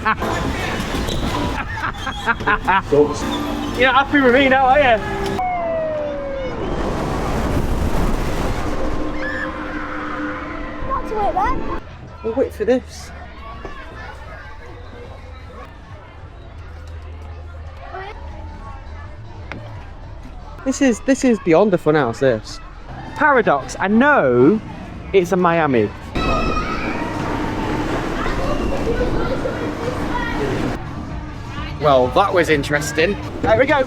You're not happy with me now, are you? Not to wait there. We'll wait for this. This is beyond a fun house, this. Paradox, I know it's a Miami. Well, that was interesting. There we go.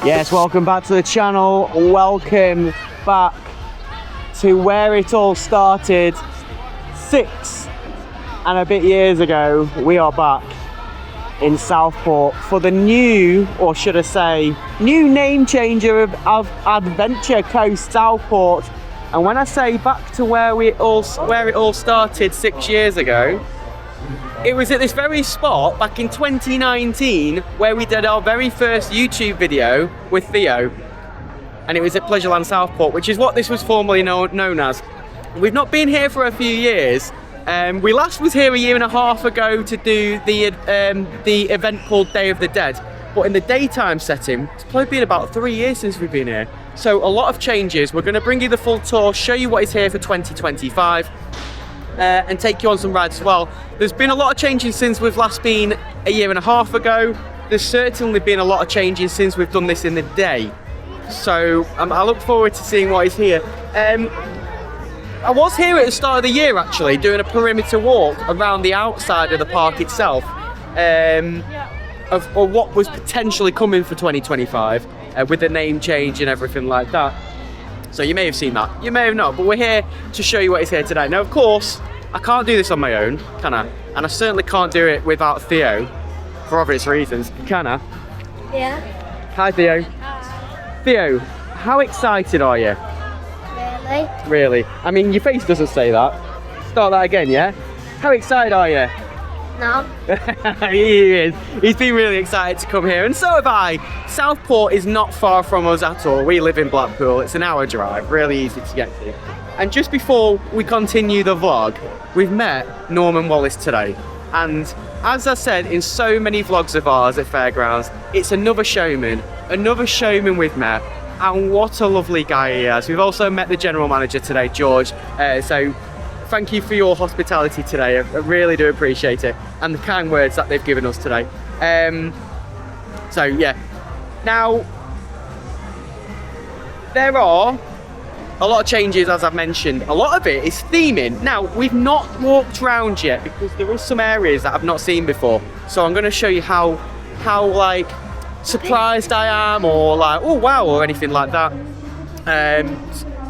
Yes, welcome back to the channel. Welcome back to where it all started 6 and a bit years ago. We are back in Southport for the new, or should I say, new name changer of Adventure Coast Southport. And when I say back to where it all started 6 years ago, it was at this very spot back in 2019 where we did our very first YouTube video with Theo, and it was at Pleasureland Southport, which is what this was formerly known as. We've not been here for a few years. We last was here a year and a half ago to do the event called Day of the Dead, but in the daytime setting, it's probably been about 3 years since we've been here. So a lot of changes. We're going to bring you the full tour, show you what is here for 2025. And take you on some rides as well. There's been a lot of changes since we've last been a year and a half ago. There's certainly been a lot of changes since we've done this in the day. So I look forward to seeing what is here. I was here at the start of the year actually, doing a perimeter walk around the outside of the park itself, of what was potentially coming for 2025 with the name change and everything like that. So you may have seen that, you may have not, but we're here to show you what is here today. Now, of course, I can't do this on my own, can I? And I certainly can't do it without Theo, for obvious reasons, can I? Yeah. Hi, Theo. Hi. Theo, how excited are you? Really? Really? I mean, your face doesn't say that. Start that again, yeah? How excited are you? No. He is. He's been really excited to come here, and so have I. Southport is not far from us at all. We live in Blackpool. It's an hour drive, really easy to get to. And just before we continue the vlog, we've met Norman Wallis today. And as I said in so many vlogs of ours at Fairgrounds, it's another showman we've met. And what a lovely guy he is. We've also met the general manager today, George. So thank you for your hospitality today. I really do appreciate it, and the kind words that they've given us today. So yeah, now there are a lot of changes, as I've mentioned. A lot of it is theming. Now, we've not walked around yet because there are some areas that I've not seen before, so I'm going to show you how like surprised I am, or like, oh wow, or anything like that.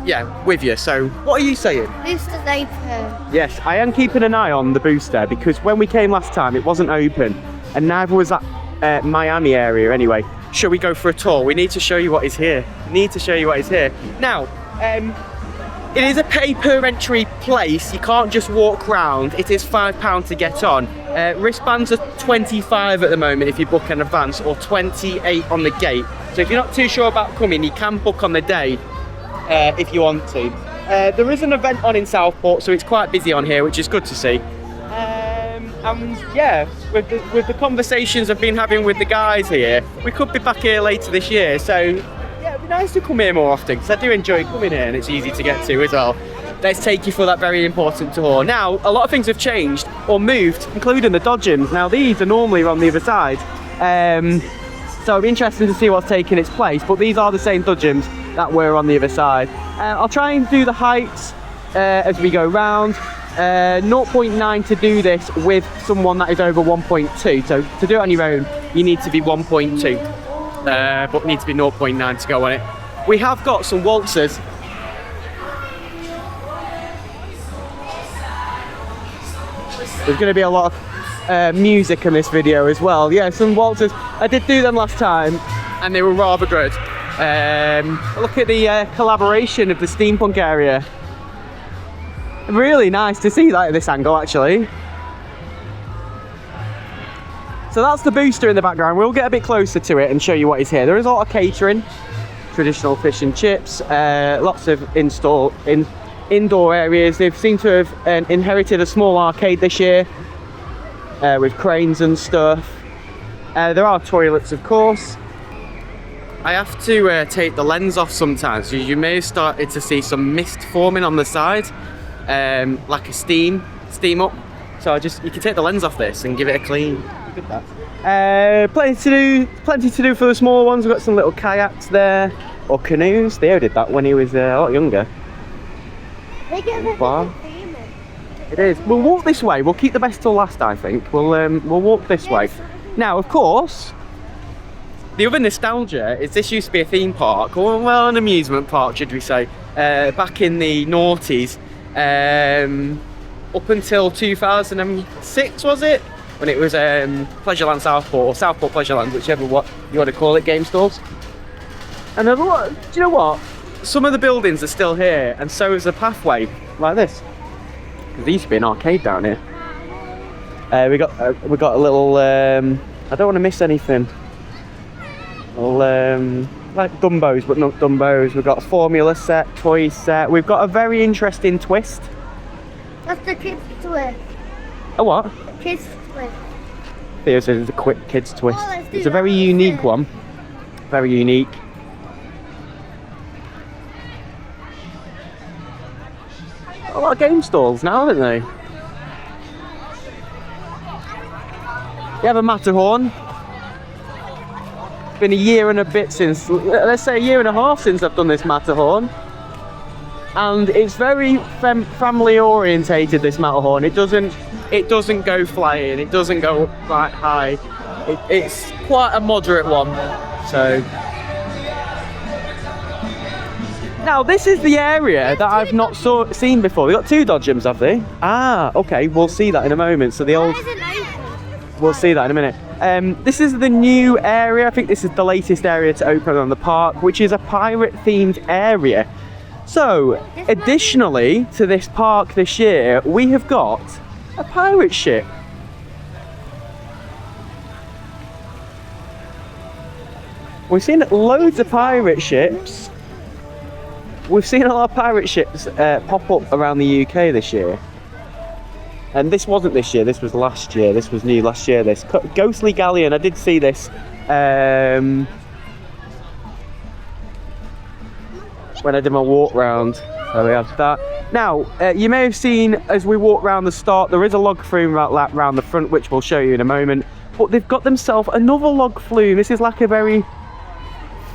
Yeah, with you. So what are you saying? Booster's open. Yes, I am keeping an eye on the booster because when we came last time it wasn't open, and neither was that Miami area anyway. Shall we go for a tour? We need to show you what is here. Now, it is a pay per entry place. You can't just walk around. It is £5 to get on. Wristbands are 25 at the moment if you book in advance, or 28 on the gate. So if you're not too sure about coming, you can book on the day if you want to. There is an event on in Southport, so it's quite busy on here, which is good to see. And yeah, with the conversations I've been having with the guys here, we could be back here later this year. So yeah, it'd be nice to come here more often because I do enjoy coming here, and it's easy to get to as well. Let's take you for that very important tour. Now, a lot of things have changed or moved, including the Dodgems. Now, these are normally on the other side. So it'll be interesting to see what's taking its place, but these are the same Dodgems that were on the other side. I'll try and do the heights as we go round. 0.9 to do this with someone that is over 1.2. So to do it on your own, you need to be 1.2, but need to be 0.9 to go on it. We have got some waltzers. There's going to be a lot of music in this video as well. Yeah, some waltzers. I did do them last time, and they were rather good. Look at the collaboration of the steampunk area. Really nice to see that at this angle, actually. So that's the booster in the background. We'll get a bit closer to it and show you what is here. There is a lot of catering, traditional fish and chips, lots of indoor areas. They've seemed to have inherited a small arcade this year with cranes and stuff. There are toilets, of course. I have to take the lens off sometimes. You may have started to see some mist forming on the side, like a steam up. So you can take the lens off this and give it a clean. Look at that. Plenty to do for the small ones. We've got some little kayaks there, or canoes. Theo did that when he was a lot younger. Bar. It is. We'll walk this way. We'll keep the best till last, I think. We'll walk this way. Now, of course, the other nostalgia is this used to be a theme park, or well, an amusement park, should we say, back in the noughties, up until 2006, was it? When it was Pleasureland Southport, or Southport Pleasureland, whichever what you want to call it, game stores. And do you know what? Some of the buildings are still here, and so is the pathway, like this. Because there used to be an arcade down here. We got a little. I don't want to miss anything. Like Dumbos, but not Dumbos. We've got a formula set, toy set. We've got a very interesting twist. That's the kids' twist. A what? The kids' twist. Theo says it's a quick kids twist. Oh, It's a very unique one. Very unique. A lot of game stalls now, haven't they? You have a Matterhorn. It's been a year and a bit since, let's say a year and a half since I've done this Matterhorn. And it's very family orientated, this Matterhorn. It doesn't go flying, it doesn't go quite high. It's quite a moderate one. So now this is the area that I've not seen before. They've got two Dodgems, have they? Ah, okay, we'll see that in a moment. So the old, we'll see that in a minute. This is the new area. I think this is the latest area to open on the park, which is a pirate themed area. So additionally to this park this year, we have got a pirate ship. We've seen loads of pirate ships. We've seen a lot of pirate ships pop up around the UK this year. And this wasn't this year, this was last year. This was new last year, this. Ghostly Galleon, I did see this. When I did my walk round. So we have that. Now, you may have seen as we walk round the start, there is a log flume round the front, which we'll show you in a moment. But they've got themselves another log flume. This is like a very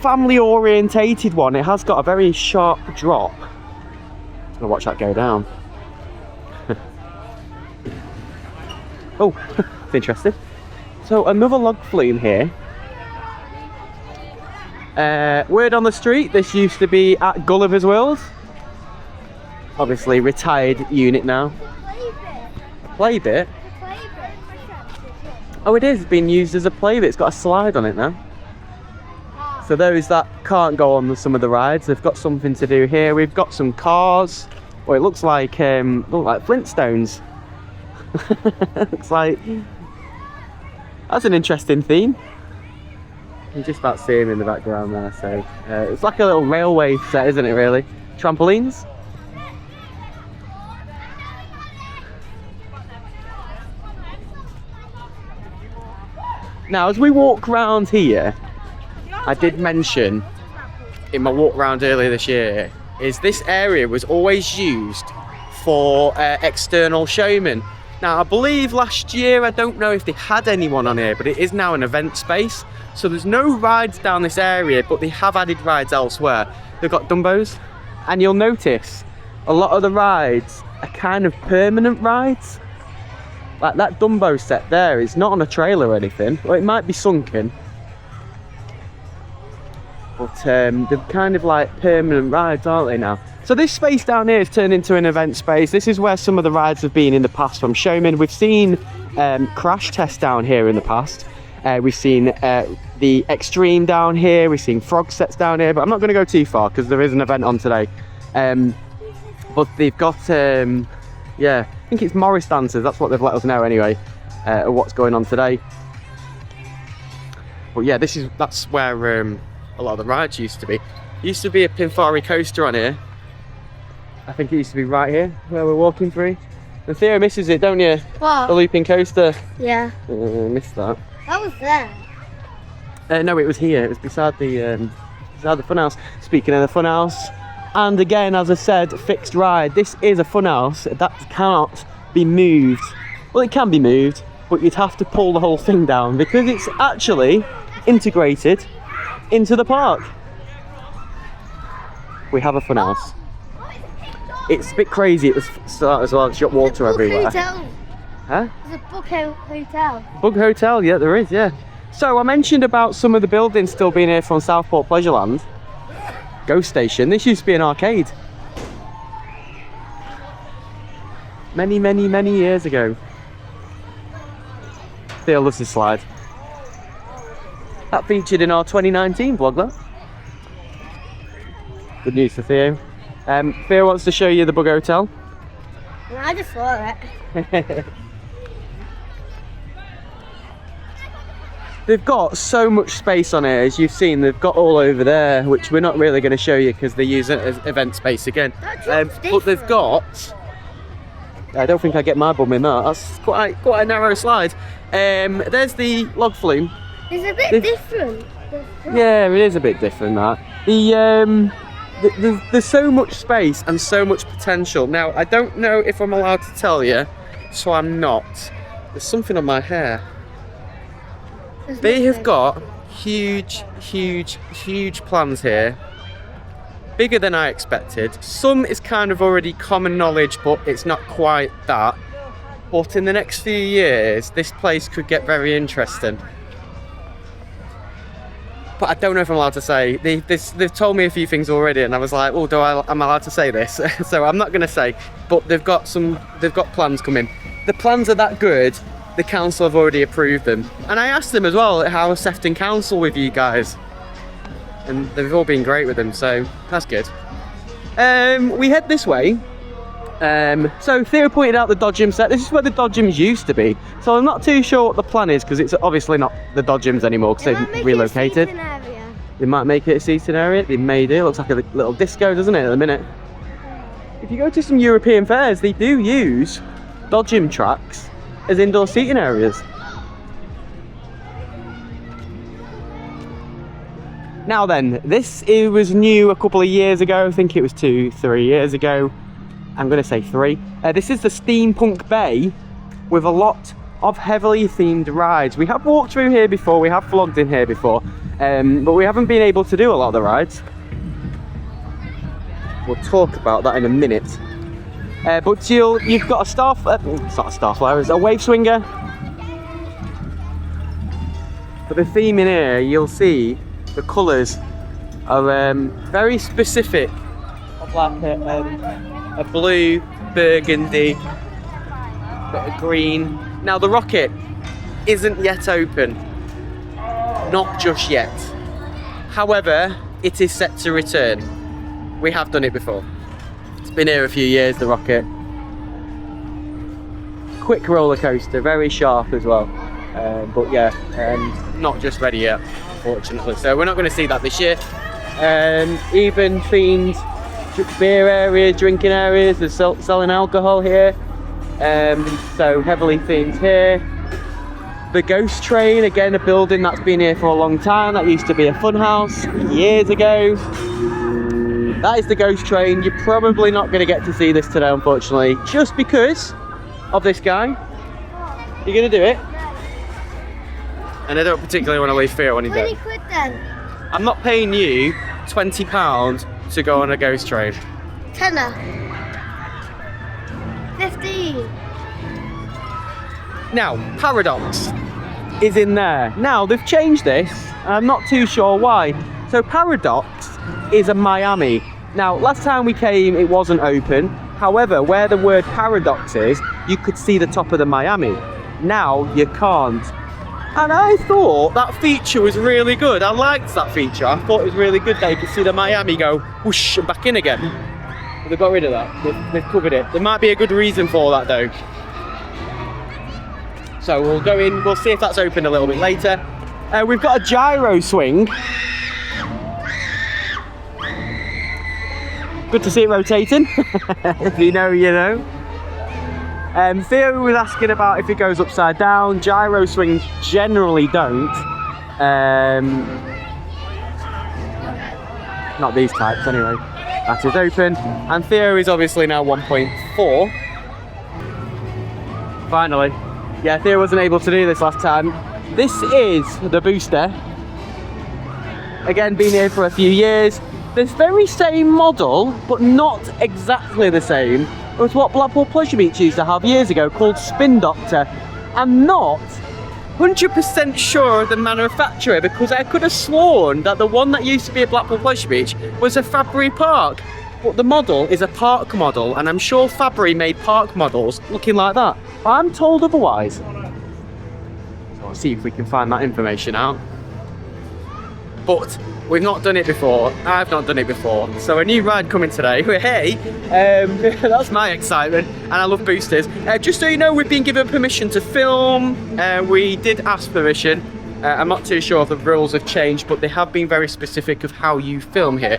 family orientated one. It has got a very sharp drop. I'm gonna watch that go down. Oh, it's interesting. So another log flume here. Word on the street, this used to be at Gulliver's World. Obviously retired unit now. Play bit? Oh, it is being used as a play bit. It's got a slide on it now. So those that can't go on some of the rides, they've got something to do here. We've got some cars. Oh, it looks like Flintstones. Looks like that's an interesting theme. You can just about see him in the background there. So it's like a little railway set, isn't it? Really, trampolines. Now, as we walk around here, I did mention in my walk around earlier this year, is this area was always used for external showmen. Now, I believe last year, I don't know if they had anyone on here, but it is now an event space. So there's no rides down this area, but they have added rides elsewhere. They've got Dumbos, and you'll notice a lot of the rides a kind of permanent ride. Like that Dumbo set there is not on a trailer or anything. Well, it might be sunken. But they're kind of like permanent rides, aren't they now? So this space down here has turned into an event space. This is where some of the rides have been in the past from Showman. We've seen crash tests down here in the past. We've seen the Extreme down here. We've seen frog sets down here. But I'm not going to go too far because there is an event on today. But they've got, yeah, I think it's Morris dancers. That's what they've let us know anyway, what's going on today. But yeah, that's where a lot of the rides used to be. Used to be a Pinfari coaster on here. I think it used to be right here where we're walking through. And Theo misses it, don't you? What? The looping coaster. Yeah. Missed that. That was there. No, it was here. It was beside the funhouse. Speaking of the funhouse, and again, as I said, fixed ride. This is a funhouse that cannot be moved. Well, it can be moved, but you'd have to pull the whole thing down because it's actually integrated into the park. We have a funhouse. It's a bit crazy at the start as well. It's got water everywhere. Hotel. Huh? There's a hotel. Bug Hotel, yeah, there is, yeah. So I mentioned about some of the buildings still being here from Southport Pleasureland. Ghost Station. This used to be an arcade. Many, many, many years ago. Theo loves this slide. That featured in our 2019 vlog, though. Good news for Theo. Theo wants to show you the Bug Hotel. I just saw it. They've got so much space on here, as you've seen. They've got all over there, which we're not really going to show you because they use it as event space again. But they've got... I don't think I get my bum in that. That's quite a narrow slide. There's the log flume. It's a bit different. Yeah, it is a bit different, that. There's so much space and so much potential. Now, I don't know if I'm allowed to tell you, so I'm not. There's something on my hair. They have got huge, huge, huge plans here. Bigger than I expected. Some is kind of already common knowledge, but it's not quite that. But in the next few years, this place could get very interesting. But I don't know if I'm allowed to say. They've told me a few things already, and I was like, "Oh, am I allowed to say this?" So I'm not going to say. But they've got plans coming. The plans are that good. The council have already approved them, and I asked them as well how Sefton Council with you guys, and they've all been great with them, so that's good. We head this way. So Theo pointed out the Dodgems set. This is where the Dodgems used to be, so I'm not too sure what the plan is because it's obviously not the Dodgems anymore because they've relocated. They might make it a seating area. They made it. It looks like a little disco, doesn't it, at the minute? If you go to some European fairs, they do use Dodgem tracks as indoor seating areas. Now then, it was new a couple of years ago. I think it was 2-3 years ago. I'm going to say 3. This is the Steampunk Bay with a lot of heavily themed rides. We have walked through here before, we have vlogged in here before, but we haven't been able to do a lot of the rides. We'll talk about that in a minute. But you've got a it's not a starflyer, it's a wave swinger. But the theme in here, you'll see the colours are very specific of like a blue, burgundy, bit of green. Now the rocket isn't yet open, not just yet. However, it is set to return. We have done it before. It's been here a few years, the rocket. Quick roller coaster, very sharp as well. But yeah, not just ready yet, unfortunately. So we're not going to see that this year. Even themed beer area, drinking areas. They're selling alcohol here. So heavily themed here. The Ghost Train, again, a building that's been here for a long time. That used to be a fun house years ago. That is the Ghost Train. You're probably not going to get to see this today, unfortunately, just because of this guy. You're going to do it? And I don't particularly want to leave Theo when he's there. £20 then. I'm not paying you £20 to go on a Ghost Train. Tenner. green. Now, Paradox is in there. Now, they've changed this, and I'm not too sure why. So Paradox is a Miami. Now, last time we came, it wasn't open. However, where the word Paradox is, you could see the top of the Miami. Now, you can't. And I thought that feature was really good. I liked that feature. I thought it was really good that you could see the Miami go whoosh and back in again. But they've got rid of that. They've covered it. There might be a good reason for that though. So we'll go in, we'll see if that's open a little bit later. We've got a gyro swing. Good to see it rotating. If you know, you know. Theo was asking about if it goes upside down. Gyro swings generally don't. Not these types anyway. That is open. And Theo is obviously now 1.4. Finally. Yeah, Theo wasn't able to do this last time. This is the booster. Again, been here for a few years. This very same model, but not exactly the same, was what Blackpool Pleasure Beach used to have years ago, called Spin Doctor. I'm not 100% sure of the manufacturer, because I could have sworn that the one that used to be at Blackpool Pleasure Beach was a Fabry Park. But the model is a park model, and I'm sure Fabry made park models looking like that. I'm told otherwise. So I'll see if we can find that information out. But we've not done it before. I've not done it before. So a new ride coming today. Hey, that's my excitement, and I love boosters. Just so you know, we've been given permission to film. We did ask permission. I'm not too sure if the rules have changed, but they have been very specific of how you film here.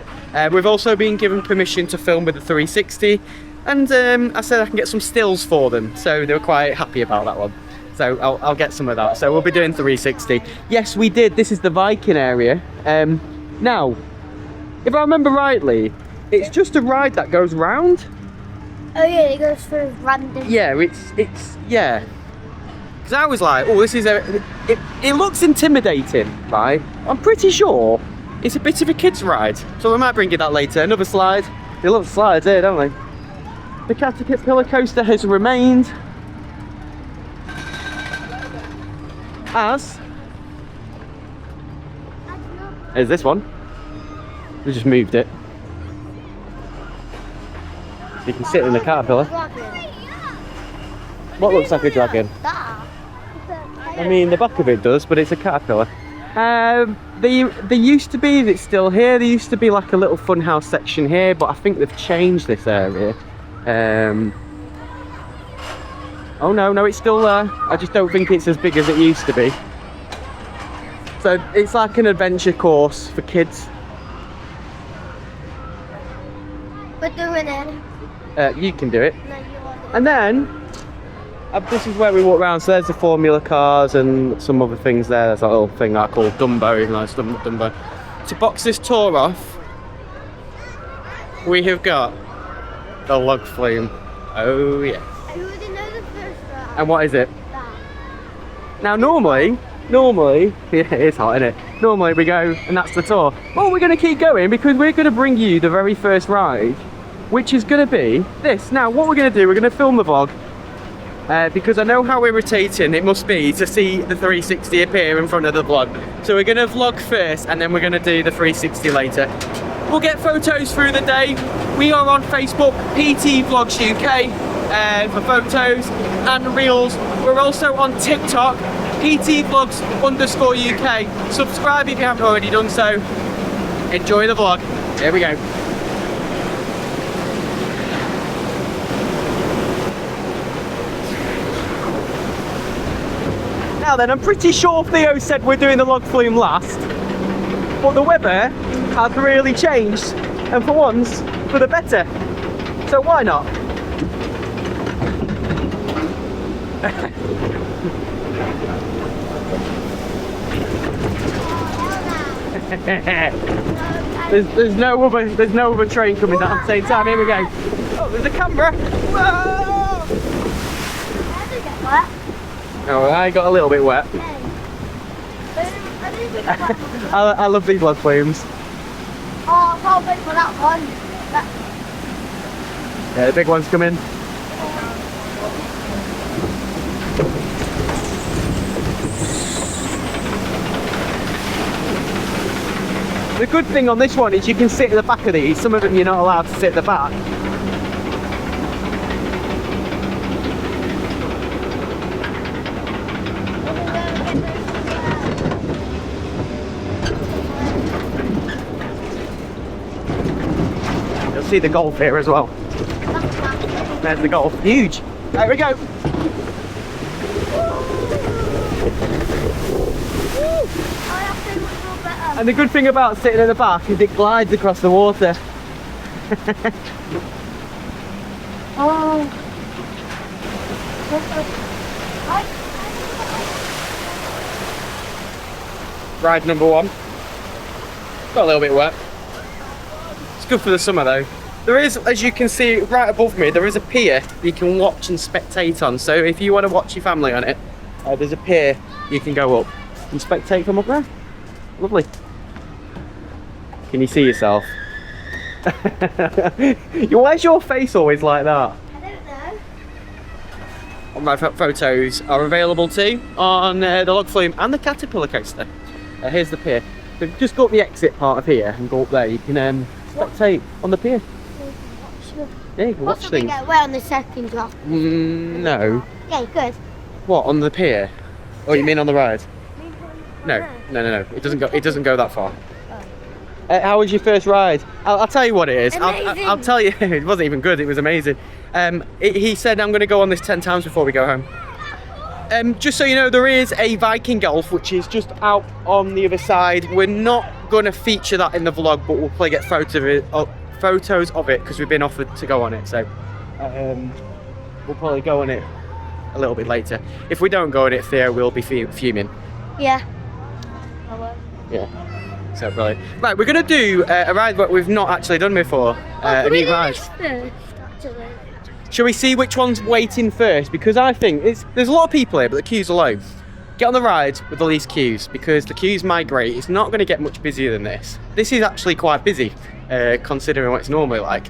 We've also been given permission to film with the 360, and I said I can get some stills for them, so they were quite happy about that one. So I'll get some of that. So we'll be doing 360. Yes, we did. This is the Viking area. Now, if I remember rightly, it's just a ride that goes round. Oh yeah, it goes through random. Yeah, it's yeah. Because I was like, oh, this is it looks intimidating, right? I'm pretty sure it's a bit of a kid's ride. So we might bring you that later. Another slide. They love slides here, don't they? The Caterpillar coaster has remained. As is this one. We just moved it. So you can sit in the Caterpillar. What looks like a dragon? I mean, the back of it does, but it's a Caterpillar. They used to be, it's still here, there used to be like a little funhouse section here, but I think they've changed this area. Oh no, it's still there. I just don't think it's as big as it used to be. So it's like an adventure course for kids. We're doing it. You can do it. No, you want it. And then, this is where we walk around. So there's the Formula cars and some other things there. There's that little thing I call Dumbo, even though it's not Dumbo. To box this tour off, we have got the log flume. Oh yeah. I already know the first ride. And what is it? That. Now normally, yeah, it's hot, isn't it? Normally we go and that's the tour. Well, we're going to keep going because we're going to bring you the very first ride, which is going to be this. Now, what we're going to do, we're going to film the vlog because I know how irritating it must be to see the 360 appear in front of the vlog. So we're going to vlog first and then we're going to do the 360 later. We'll get photos through the day. We are on Facebook, PT Vlogs UK, for photos and reels. We're also on TikTok, PT Vlogs _UK. Subscribe if you haven't already done so. Enjoy the vlog. Here we go. Now then, I'm pretty sure Theo said we're doing the log flume last, but the weather has really changed, and for once, for the better. So why not? there's no other train coming down at the same time. Here we go. Oh, there's a camera. Whoa! I didn't get wet. Oh, I got a little bit wet. I didn't get wet. I love these log flumes. Oh, I can't wait for that one. Yeah, the big one's coming. The good thing on this one is you can sit at the back of these. Some of them you're not allowed to sit at the back. You'll see the golf here as well. There's the golf. Huge. There we go. And the good thing about sitting at the back is it glides across the water. Oh. Ride number 1. Got a little bit wet. It's good for the summer though. There is, as you can see right above me, there is a pier you can watch and spectate on. So if you want to watch your family on it, there's a pier you can go up and spectate from up there. Lovely. Can you see yourself? Why's your face always like that? I don't know. All my photos are available too on the log flume and the caterpillar coaster. Here's the pier. So just go up the exit part of here and go up there. You can spectate on the pier. Yeah, you can watch things. Get wet on the second drop. No. Yeah, good. What, on the pier? Oh, you mean on the ride? No. It doesn't go that far. How was your first ride? I'll tell you what it is. I'll tell you. It wasn't even good. It was amazing. He said I'm going to go on this 10 times before we go home. Just so you know, there is a Viking golf which is just out on the other side. We're not going to feature that in the vlog, but we'll probably get photos of it because we've been offered to go on it. So we'll probably go on it a little bit later. If we don't go on it, Theo will be fuming. Yeah. I will. Yeah. So brilliant. Right, we're going to do a ride that we've not actually done before. A new ride. Shall we see which one's waiting first? Because I think there's a lot of people here, but the queues are low. Get on the ride with the least queues because the queues migrate. It's not going to get much busier than this. This is actually quite busy, considering what it's normally like.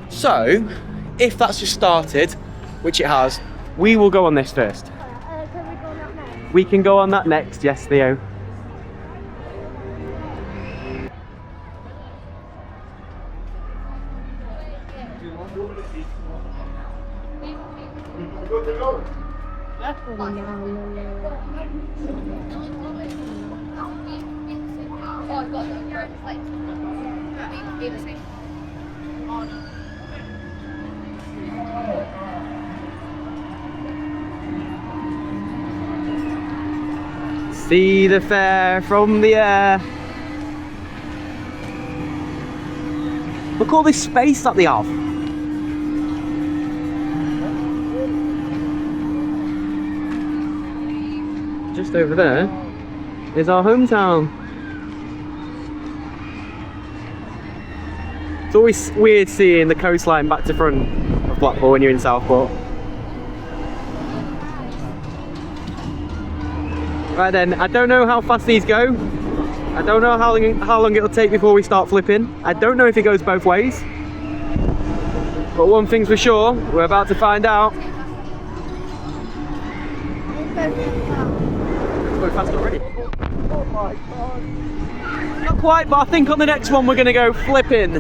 So, if that's just started, which it has, we will go on this first. Can we go on that next? We can go on that next, yes, Theo. See the fair from the air. Look all this space that they have. Just over there is our hometown. It's always weird seeing the coastline back to front of Blackpool when you're in Southport. Right then, I don't know how fast these go. I don't know how long it'll take before we start flipping. I don't know if it goes both ways. But one thing's for sure, we're about to find out. It's going fast already. Oh my god. Not quite, but I think on the next one we're going to go flipping.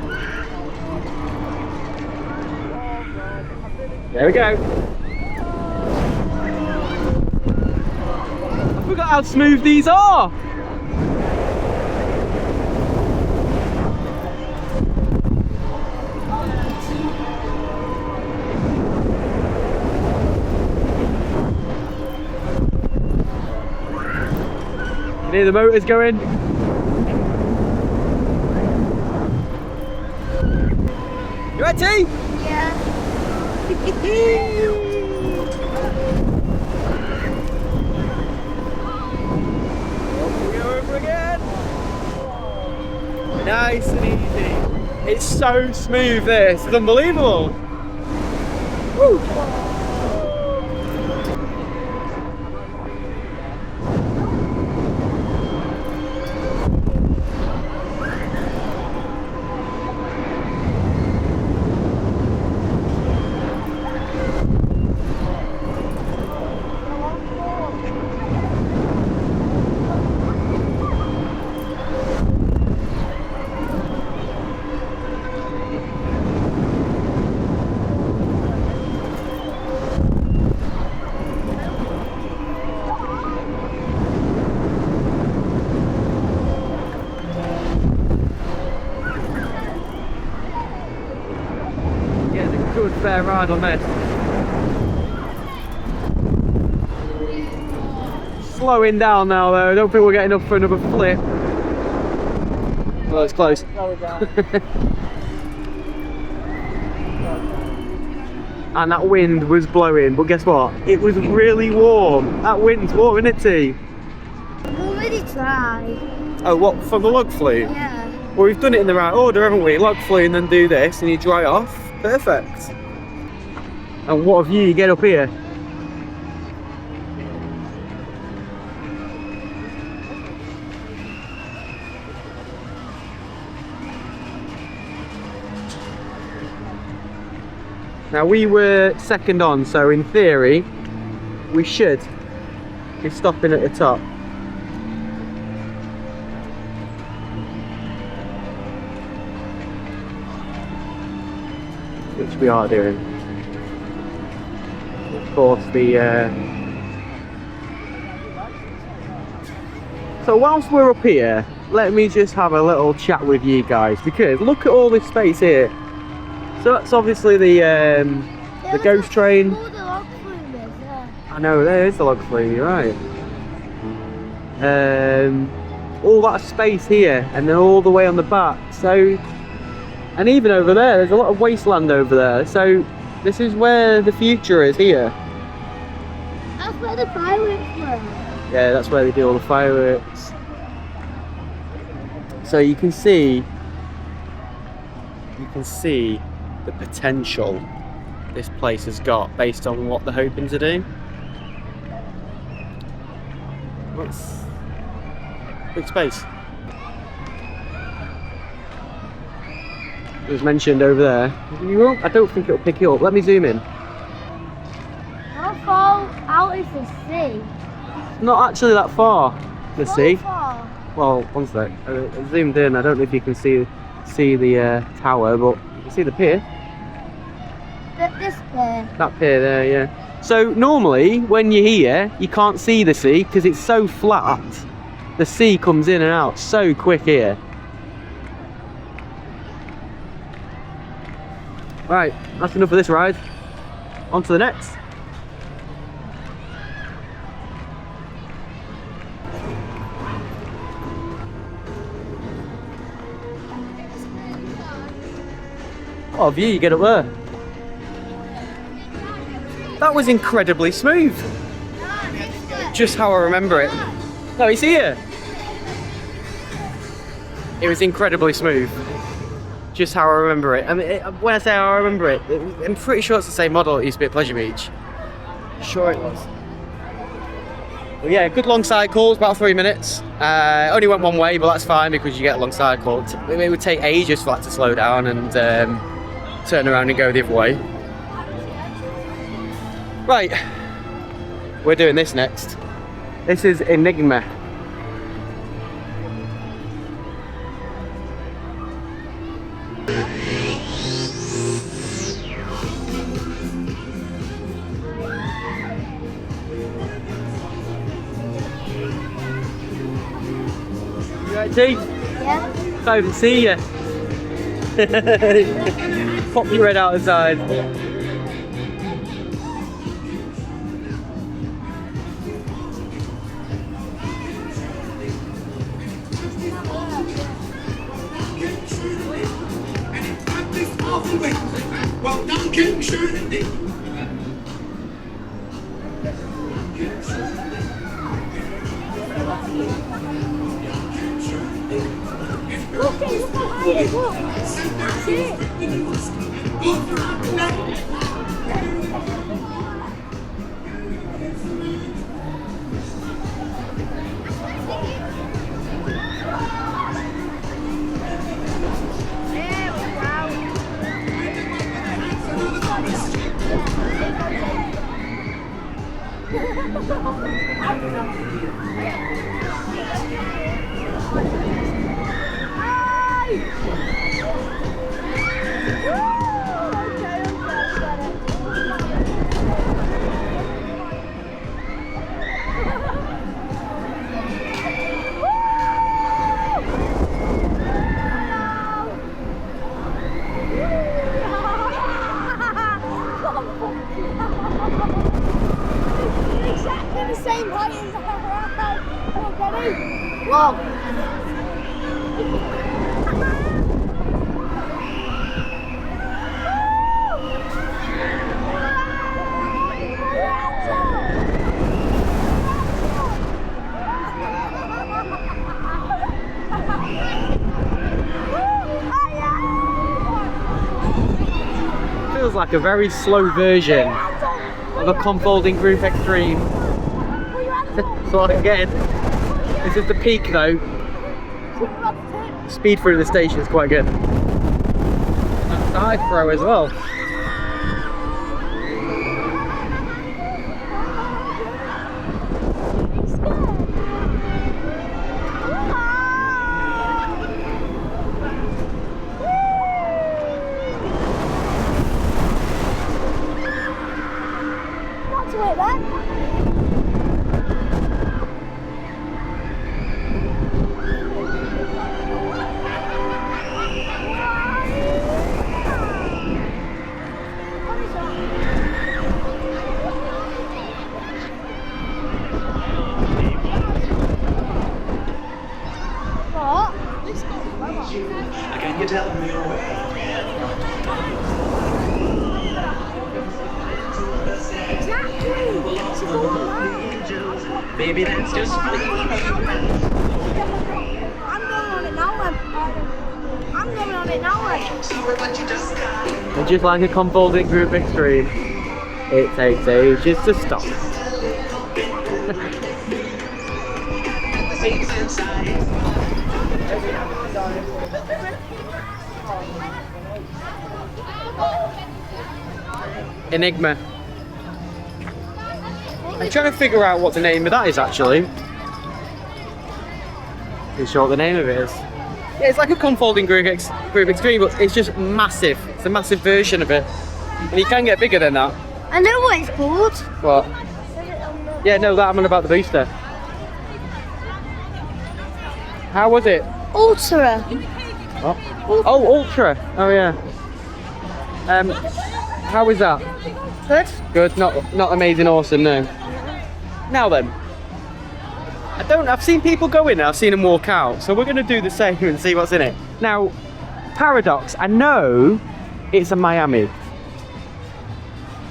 There we go. I forgot how smooth these are. You hear the motors going? You ready? Yeah. Over again. Nice and easy. It's so smooth this. It's unbelievable. Woo. fair ride on this. Slowing down now though, I don't think we're getting up for another flip. Well, it's close. And that wind was blowing, but guess what? It was really warm. That wind's warm, isn't it, T? I've already tried. Oh, what, for the log flume? Yeah. Well, we've done it in the right order, haven't we? Log flume, then do this, and you dry off. Perfect. And what a view you get up here. Now we were second on, so in theory we should be stopping at the top. Which we are doing. Of course So whilst we're up here, let me just have a little chat with you guys, because look at all this space here. So that's obviously the ghost train. I know, there is the log flume, you're right. All that space here, and then all the way on the back. So, and even over there's a lot of wasteland over there. So this is where the future is here. That's where the fireworks were. Yeah, that's where they do all the fireworks. So you can see the potential this place has got based on what they're hoping to do. What's big space? It was mentioned over there. I don't think it'll pick it up. Let me zoom in. How far out is the sea? Not actually that far. The sea. Far? Well, one sec. I zoomed in. I don't know if you can see the tower, but you can see the pier. This pier? That pier there, yeah. So normally when you're here, you can't see the sea because it's so flat. The sea comes in and out so quick here. Right, that's enough of this ride. On to the next. Oh, view you get up there. That was incredibly smooth. Just how I remember it. No, he's here. It was incredibly smooth. Just how I remember it. I mean, when I say how I remember it, I'm pretty sure it's the same model that used to be at Pleasure Beach. Sure it was. But yeah, good long cycles, about 3 minutes. Only went one way, but that's fine because you get a long cycle. It would take ages for that to slow down and turn around and go the other way. Right, we're doing this next. This is Enigma. You right, T? Yeah. Can't even see you. Pop your head out the side. Well done, King Shirley. Look how high it is, look. That's it. Whoa. Feels like a very slow version of a confolding group extreme. So again, this is the peak though. Speed through the station is quite good. That's the high throw as well. Can you tell me where? Maybe that's just I'm going on it now. I'm going on it now. And just like a confolding group extreme, it takes ages to stop. Enigma. I'm trying to figure out what the name of that is actually. Too sure what the name of it is. Yeah, it's like a confolding group extreme, but it's just massive. It's a massive version of it. And you can get bigger than that. I know what it's called. What? Yeah, no, that I'm on about the booster. How was it? Ultra. Oh, Ultra. Oh yeah. How was that? Good. Good. Not amazing. Awesome. No. Now then, I've seen people go in and I've seen them walk out, so we're going to do the same and see what's in it. Now, Paradox, I know it's a Miami.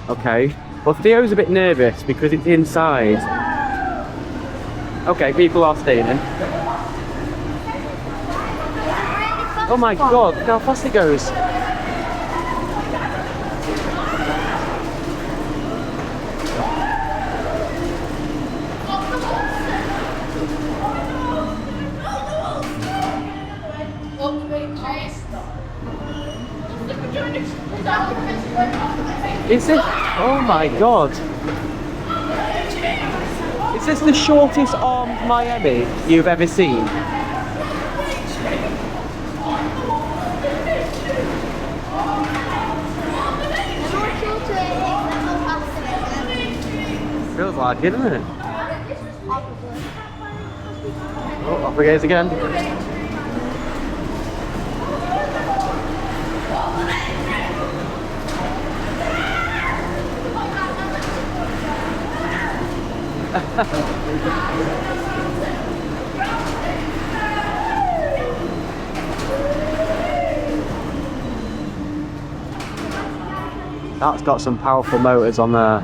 Okay, but Theo's a bit nervous because it's inside. Okay, people are staying in. Oh my god, look how fast it goes. Is this? Oh my god. Is this the shortest armed Miami you've ever seen? Feels like it, doesn't it? Oh, off it goes again. That's got some powerful motors on there.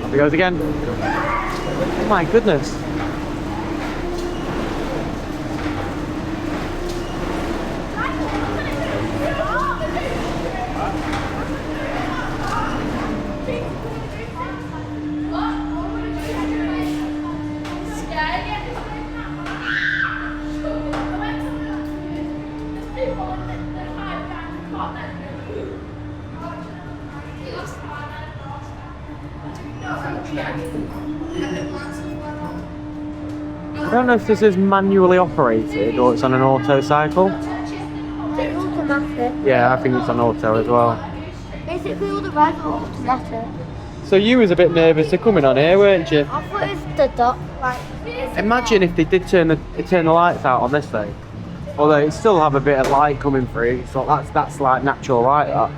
Off it goes again. Oh my goodness. I don't know if this is manually operated or it's on an auto cycle. It's automatic. Yeah, I think it's on auto as well. Basically all the rides are automatic. So you was a bit nervous to coming on here, weren't you? I thought it was the dot, like... Imagine if they did turn the lights out on this thing. Although it still have a bit of light coming through, so that's like natural light, that.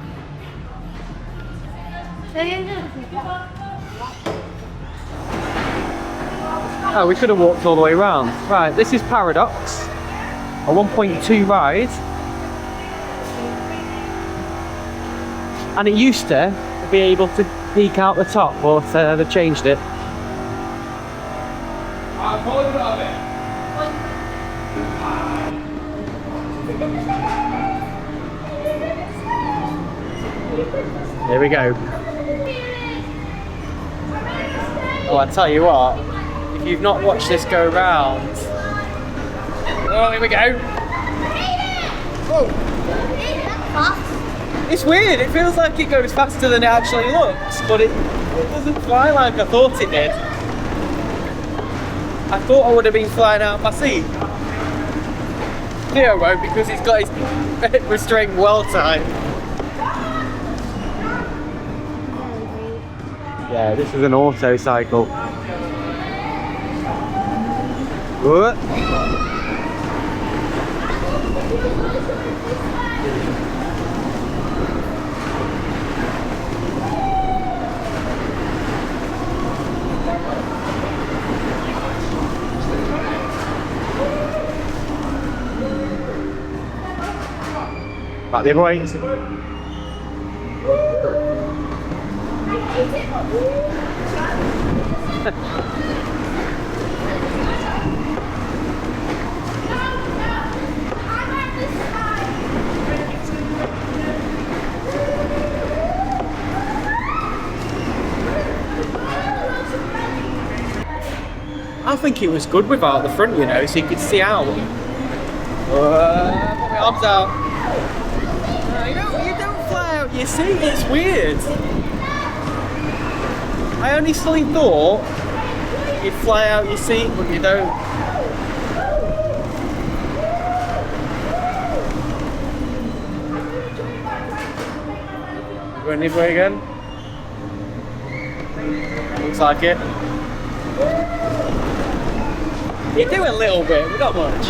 Oh, we could have walked all the way around. Right, this is Paradox, a 1.2 ride. And it used to be able to peek out the top, but they've changed it. Here we go. Oh, I tell you what, if you've not watched this go round. Oh, here we go. Whoa. It's weird, it feels like it goes faster than it actually looks, but it doesn't fly like I thought it did. I thought I would have been flying out my seat. Theo won't, because he's got his restraint well tight. Yeah, this is an auto cycle. What? Back the other way. I think it was good without the front, you know, so you could see out. Put my arms out. You don't fly out your seat, it's weird. I honestly thought you'd fly out your seat, but you don't. Going this way again? Looks like it. You do a little bit, but not much.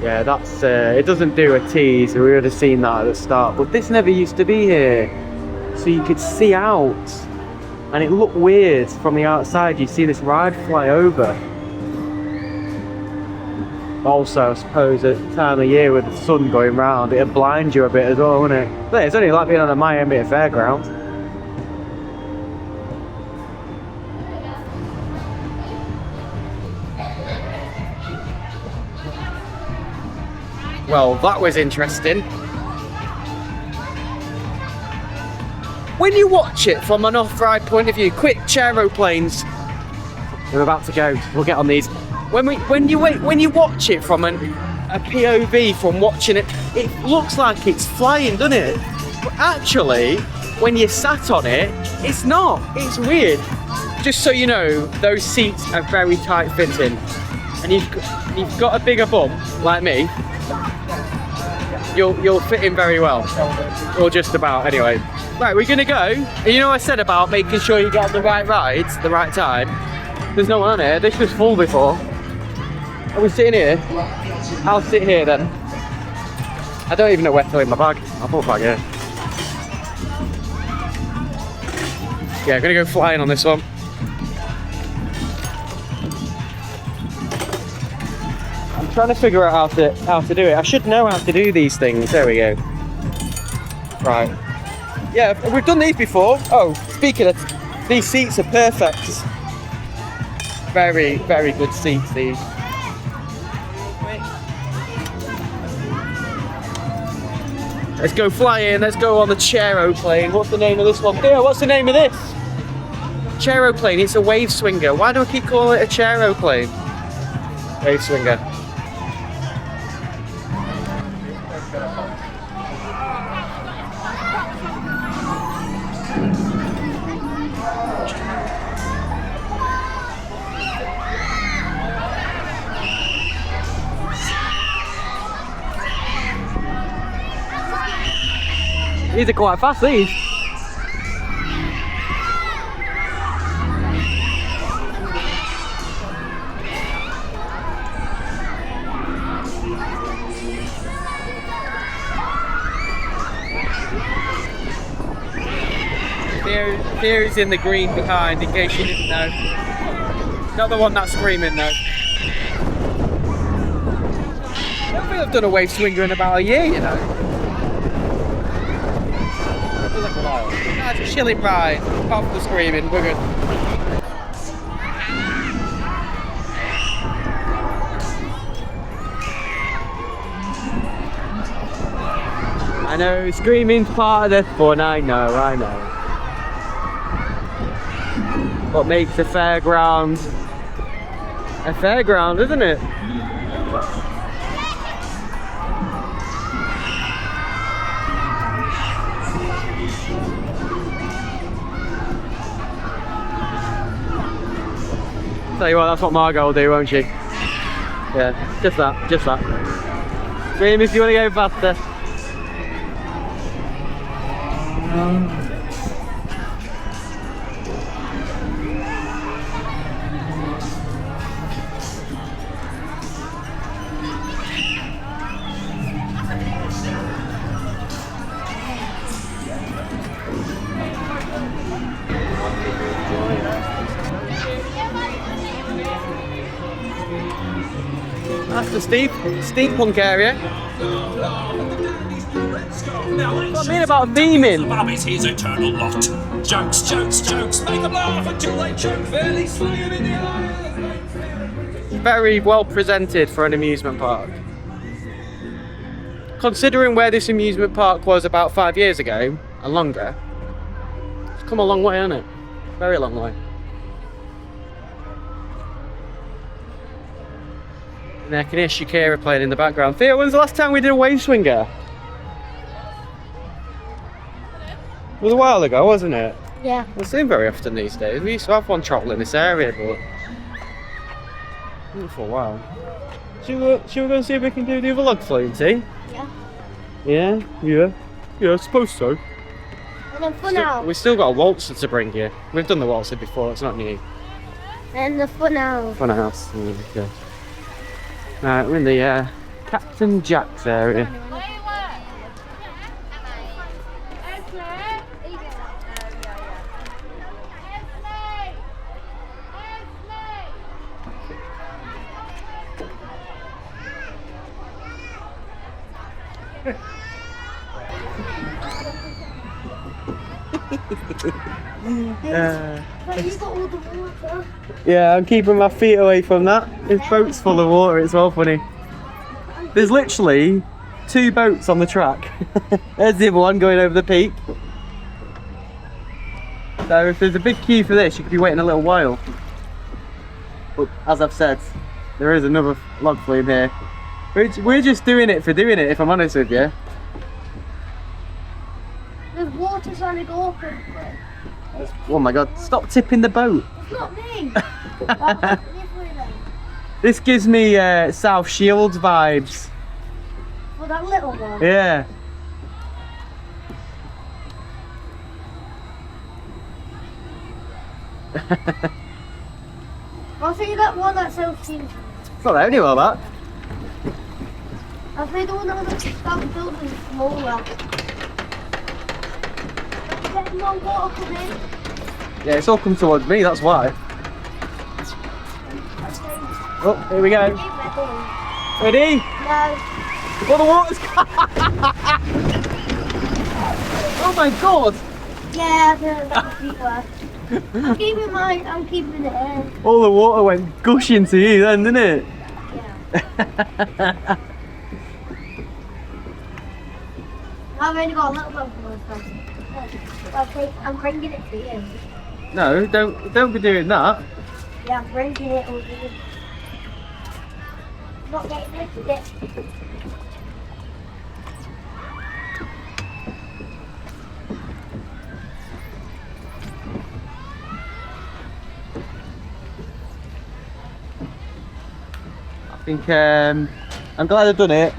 Yeah, that's it doesn't do a T, so we would have seen that at the start. But this never used to be here, so you could see out, and it looked weird from the outside. You see this ride fly over. Also, I suppose at the time of year with the sun going round, it'd blind you a bit as well, wouldn't it? But it's only like being on a Miami fairground. Well, that was interesting. When you watch it from an off-ride point of view, quick chairroplanes. We're about to go. We'll get on these. When you watch it from a POV, from watching it, it looks like it's flying, doesn't it? But actually, when you're sat on it, it's not. It's weird. Just so you know, those seats are very tight fitting, and you've got a bigger bum like me. You'll fit in very well, or just about anyway. Right, we're gonna go. And you know what I said about making sure you get on the right rides, the right time. There's no one on here. This was full before. Are we sitting here? I'll sit here then. I don't even know where to put my bag. I'll put my bag here. Yeah, I'm gonna go flying on this one. I'm trying to figure out how to do it. I should know how to do these things. There we go. Right. Yeah, we've done these before. Oh, speaking of, these seats are perfect. Very, very good seats, these. Let's go flying, let's go on the chairroplane. What's the name of this one? Theo, what's the name of this? Chairroplane, it's a wave swinger. Why do I keep calling it a chairroplane? Wave swinger. These are quite fast, these. Theo's in the green behind, in case you didn't know. Not the one that's screaming though. I don't think I've done a wave swinger in about a year, you know. Feels like a while. Nah, it's a chilling ride. Apart from the screaming, we're good. I know, screaming's part of the fun, I know. What makes a fairground, isn't it? Tell you what, that's what Margot will do, won't she? Yeah, just that. Scream if you want to go faster. That's the steampunk area. What I mean about theming. Bobby's his eternal lot. Jokes, make them laugh until they choke, fairly sling them in the eye. Very well presented for an amusement park. Considering where this amusement park was about 5 years ago, and longer, it's come a long way, hasn't it? Very long way. And I can hear Shakira playing in the background. Theo, when's the last time we did a wave swinger? It was a while ago, wasn't it? Yeah. We're seeing very often these days. We used to have one travel in this area, but not for a while. Should we go and see if we can do the other log flume, see? Yeah. Yeah, I suppose so. And then for now. We've still got a waltzer to bring you. We've done the waltzer before, it's not new. And the for now. Fun house. Okay. Right, we're in the Captain Jack's area. But you've got all the water. Yeah, I'm keeping my feet away from that. This boat's full of water, it's all funny. There's literally 2 boats on the track. There's the other one going over the peak. So if there's a big queue for this, you could be waiting a little while. But as I've said, there is another log flume here. We're just doing it for doing it, if I'm honest with you. There's water trying to go up and Oh my god, stop tipping the boat. it's not me. This gives me South Shields vibes. For that little one. Yeah. I'll see that one that's so cute. It's not there anywhere, that. I'll see the one that was that building smaller. Get more water coming. Yeah, it's all come towards me, that's why. Oh, here we go. Ready? No. Oh, the water's Oh my god! Yeah, that's the work. I'm keeping it in. All the water went gushing to you then, didn't it? Yeah. I've only got a little bit of water. I'm bringing it to you. No, don't be doing that. Yeah, I'm bringing it over you. Not getting it. I think I'm glad I've done it,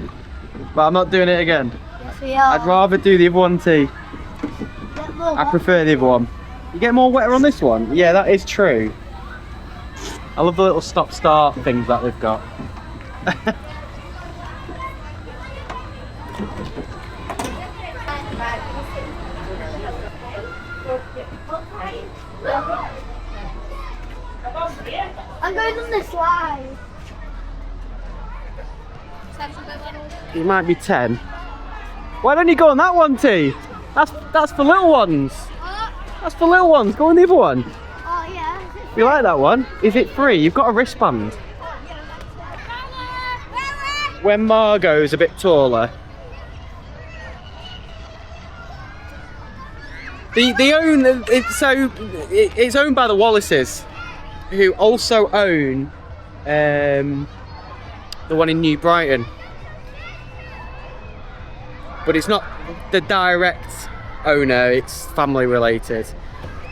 but I'm not doing it again. Yes, we are. I'd rather do the other one too. I prefer the other one. You get more wetter on this one? Yeah, that is true. I love the little stop-start things that they've got. I'm going on the slide. You might be 10. Why don't you go on that one, T? That's for little ones. That's for little ones. Go on the other one. Oh yeah. You like that one? Is it free? You've got a wristband. When Margot's a bit taller. They own it, so it's owned by the Wallises, who also own the one in New Brighton. But it's not the direct owner, it's family related.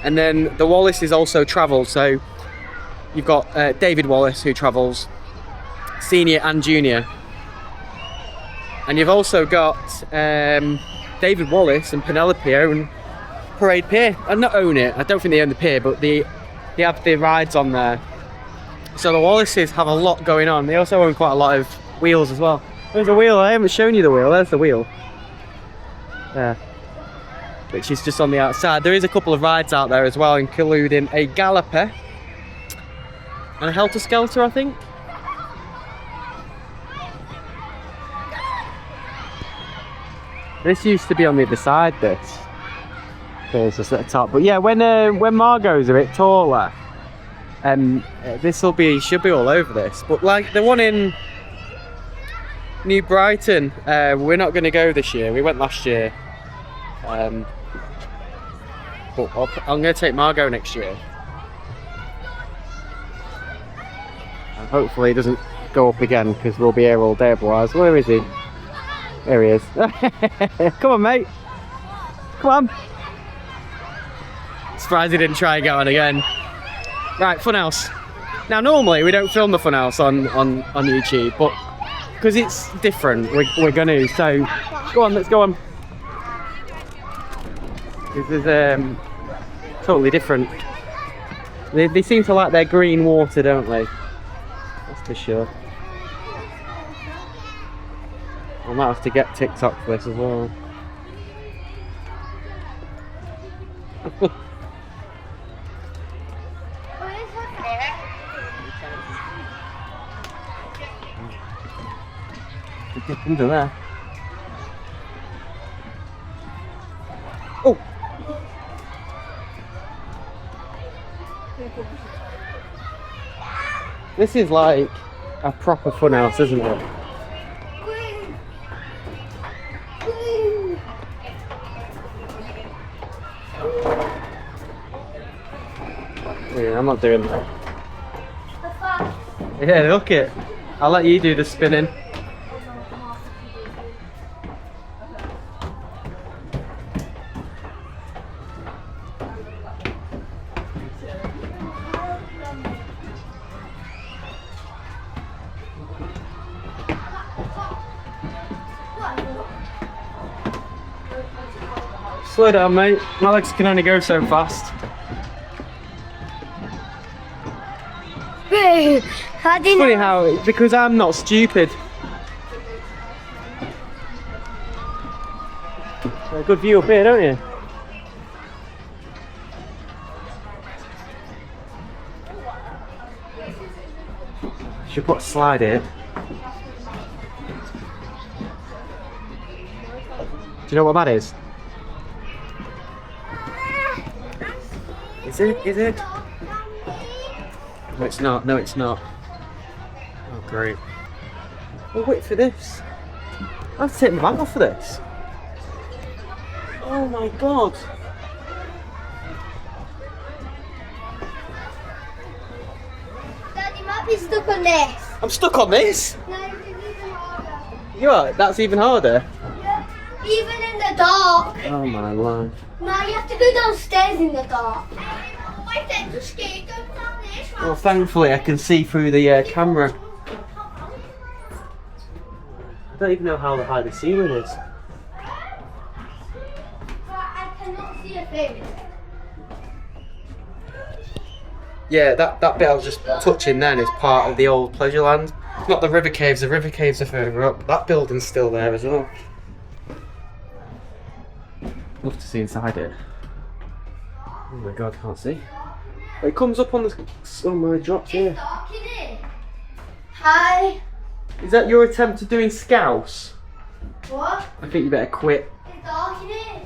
And then the Wallises also travel, so you've got David Wallis who travels senior and junior. And you've also got David Wallis and Penelope own Parade Pier. And not own it, I don't think they own the pier, but they have the rides on there. So the Wallises have a lot going on. They also own quite a lot of wheels as well. There's a wheel, I haven't shown you the wheel, there's the wheel. There. Which is just on the outside. There is a couple of rides out there as well, including a galloper and a helter-skelter, I think. This used to be on the other side, this. So it's just at the top. But yeah, when Margot's a bit taller, this should be all over this. But like the one in New Brighton, we're not going to go this year. We went last year. But I'm going to take Margot next year. And hopefully it doesn't go up again, because we'll be here all day otherwise. Where is he? There he is. Come on, mate. Come on. Surprised he didn't try and get on again. Right, funhouse. Now normally we don't film the funhouse on YouTube, but because it's different, we're going to. So go on, let's go on. This is totally different. They seem to like their green water, don't they? That's for sure. I might have to get TikTok for this as well. Get into there. Oh! This is like a proper funhouse, isn't it? Yeah, I'm not doing that. Yeah, look it. I'll let you do the spinning. Slow down, mate. My legs can only go so fast. How do you Funny know? how, because I'm not stupid. A good view up here, don't you? Should put a slide here. Do you know what that is? Is it? Is it? No, it's not. No, it's not. Oh, great. Oh, wait for this. I have to take my bag off for this. Oh my god. Dad, you might be stuck on this. I'm stuck on this? No, it's even harder. You are? That's even harder? Yeah. Even in the dark. Oh my life. Now you have to go downstairs in the dark. My friends are scared. Don't down this one. Well, thankfully I can see through the camera. I don't even know how high the ceiling is. I cannot see a thing. Yeah, that bit I was just touching then is part of the old Pleasureland. Not the river caves, the river caves are further up. That building's still there as well. Love to see inside it. Oh my god, I can't see. It comes up on the my drops here. It's dark in here. Hi. Is that your attempt at doing scouse? What? I think you better quit. It's dark in here.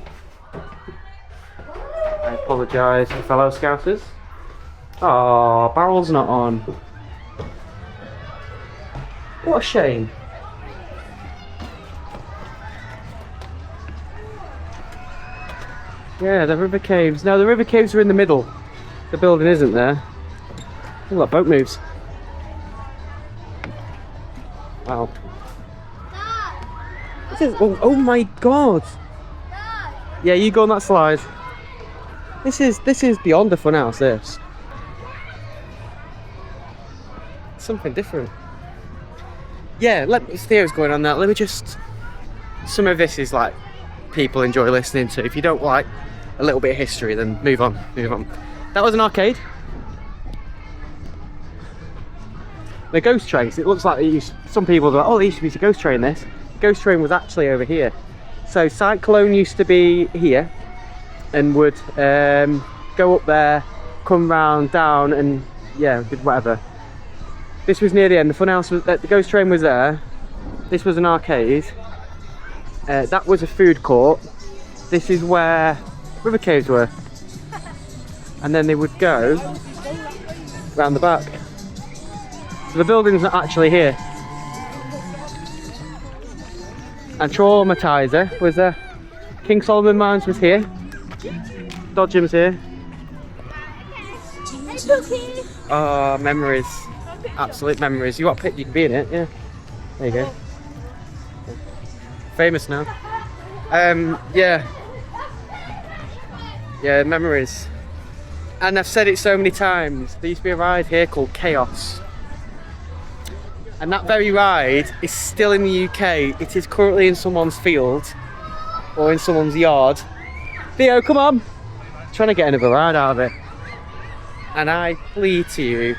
I apologise to fellow scousers. Oh, barrel's not on. What a shame. Yeah, the river caves. No, the river caves are in the middle. The building isn't there. Look, that boat moves. Wow. Dad. This is, oh my god. Dad. Yeah, you go on that slide. This is beyond a fun house, this. Something different. Yeah, Theo's going on that. Let me just... Some of this is like people enjoy listening to. If you don't like a little bit of history, then move on. That was an arcade. The ghost trains, it looks like some people are like, oh, there used to be a ghost train this. Ghost train was actually over here. So Cyclone used to be here and would go up there, come round, down, and yeah, did whatever. This was near the end. The funhouse was, the ghost train was there. This was an arcade. That was a food court. This is where river caves were. And then they would go round the back. So the building's not actually here. And Traumatizer was there. King Solomon Mines was here. Dodgems here. Oh, memories. Absolute memories. You got a pit, you can be in it, yeah. There you go. Famous now. Yeah. Yeah, memories. And I've said it so many times, there used to be a ride here called Chaos. And that very ride is still in the UK. It is currently in someone's field or in someone's yard. Theo, come on! I'm trying to get another ride out of it. And I plead to you,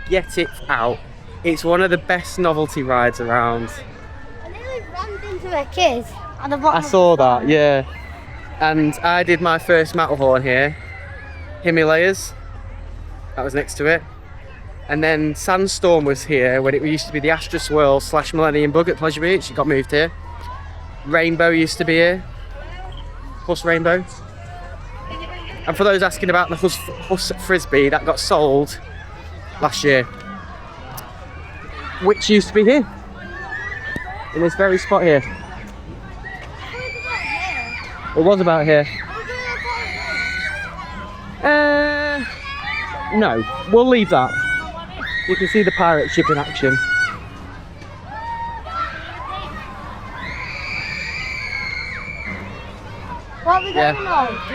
get it out. It's one of the best novelty rides around. I nearly rammed into a kid at the I bottom. saw that, yeah. And I did my first Matterhorn here. Himalayas. That was next to it. And then Sandstorm was here when it used to be the Astra Swirl / Millennium Bug at Pleasure Beach. It got moved here. Rainbow used to be here. Plus Rainbow. And for those asking about the Huss Frisbee, that got sold last year. Which used to be here. In this very spot here. It was about here. No, we'll leave that. You can see the pirate ship in action. What are we going on? Do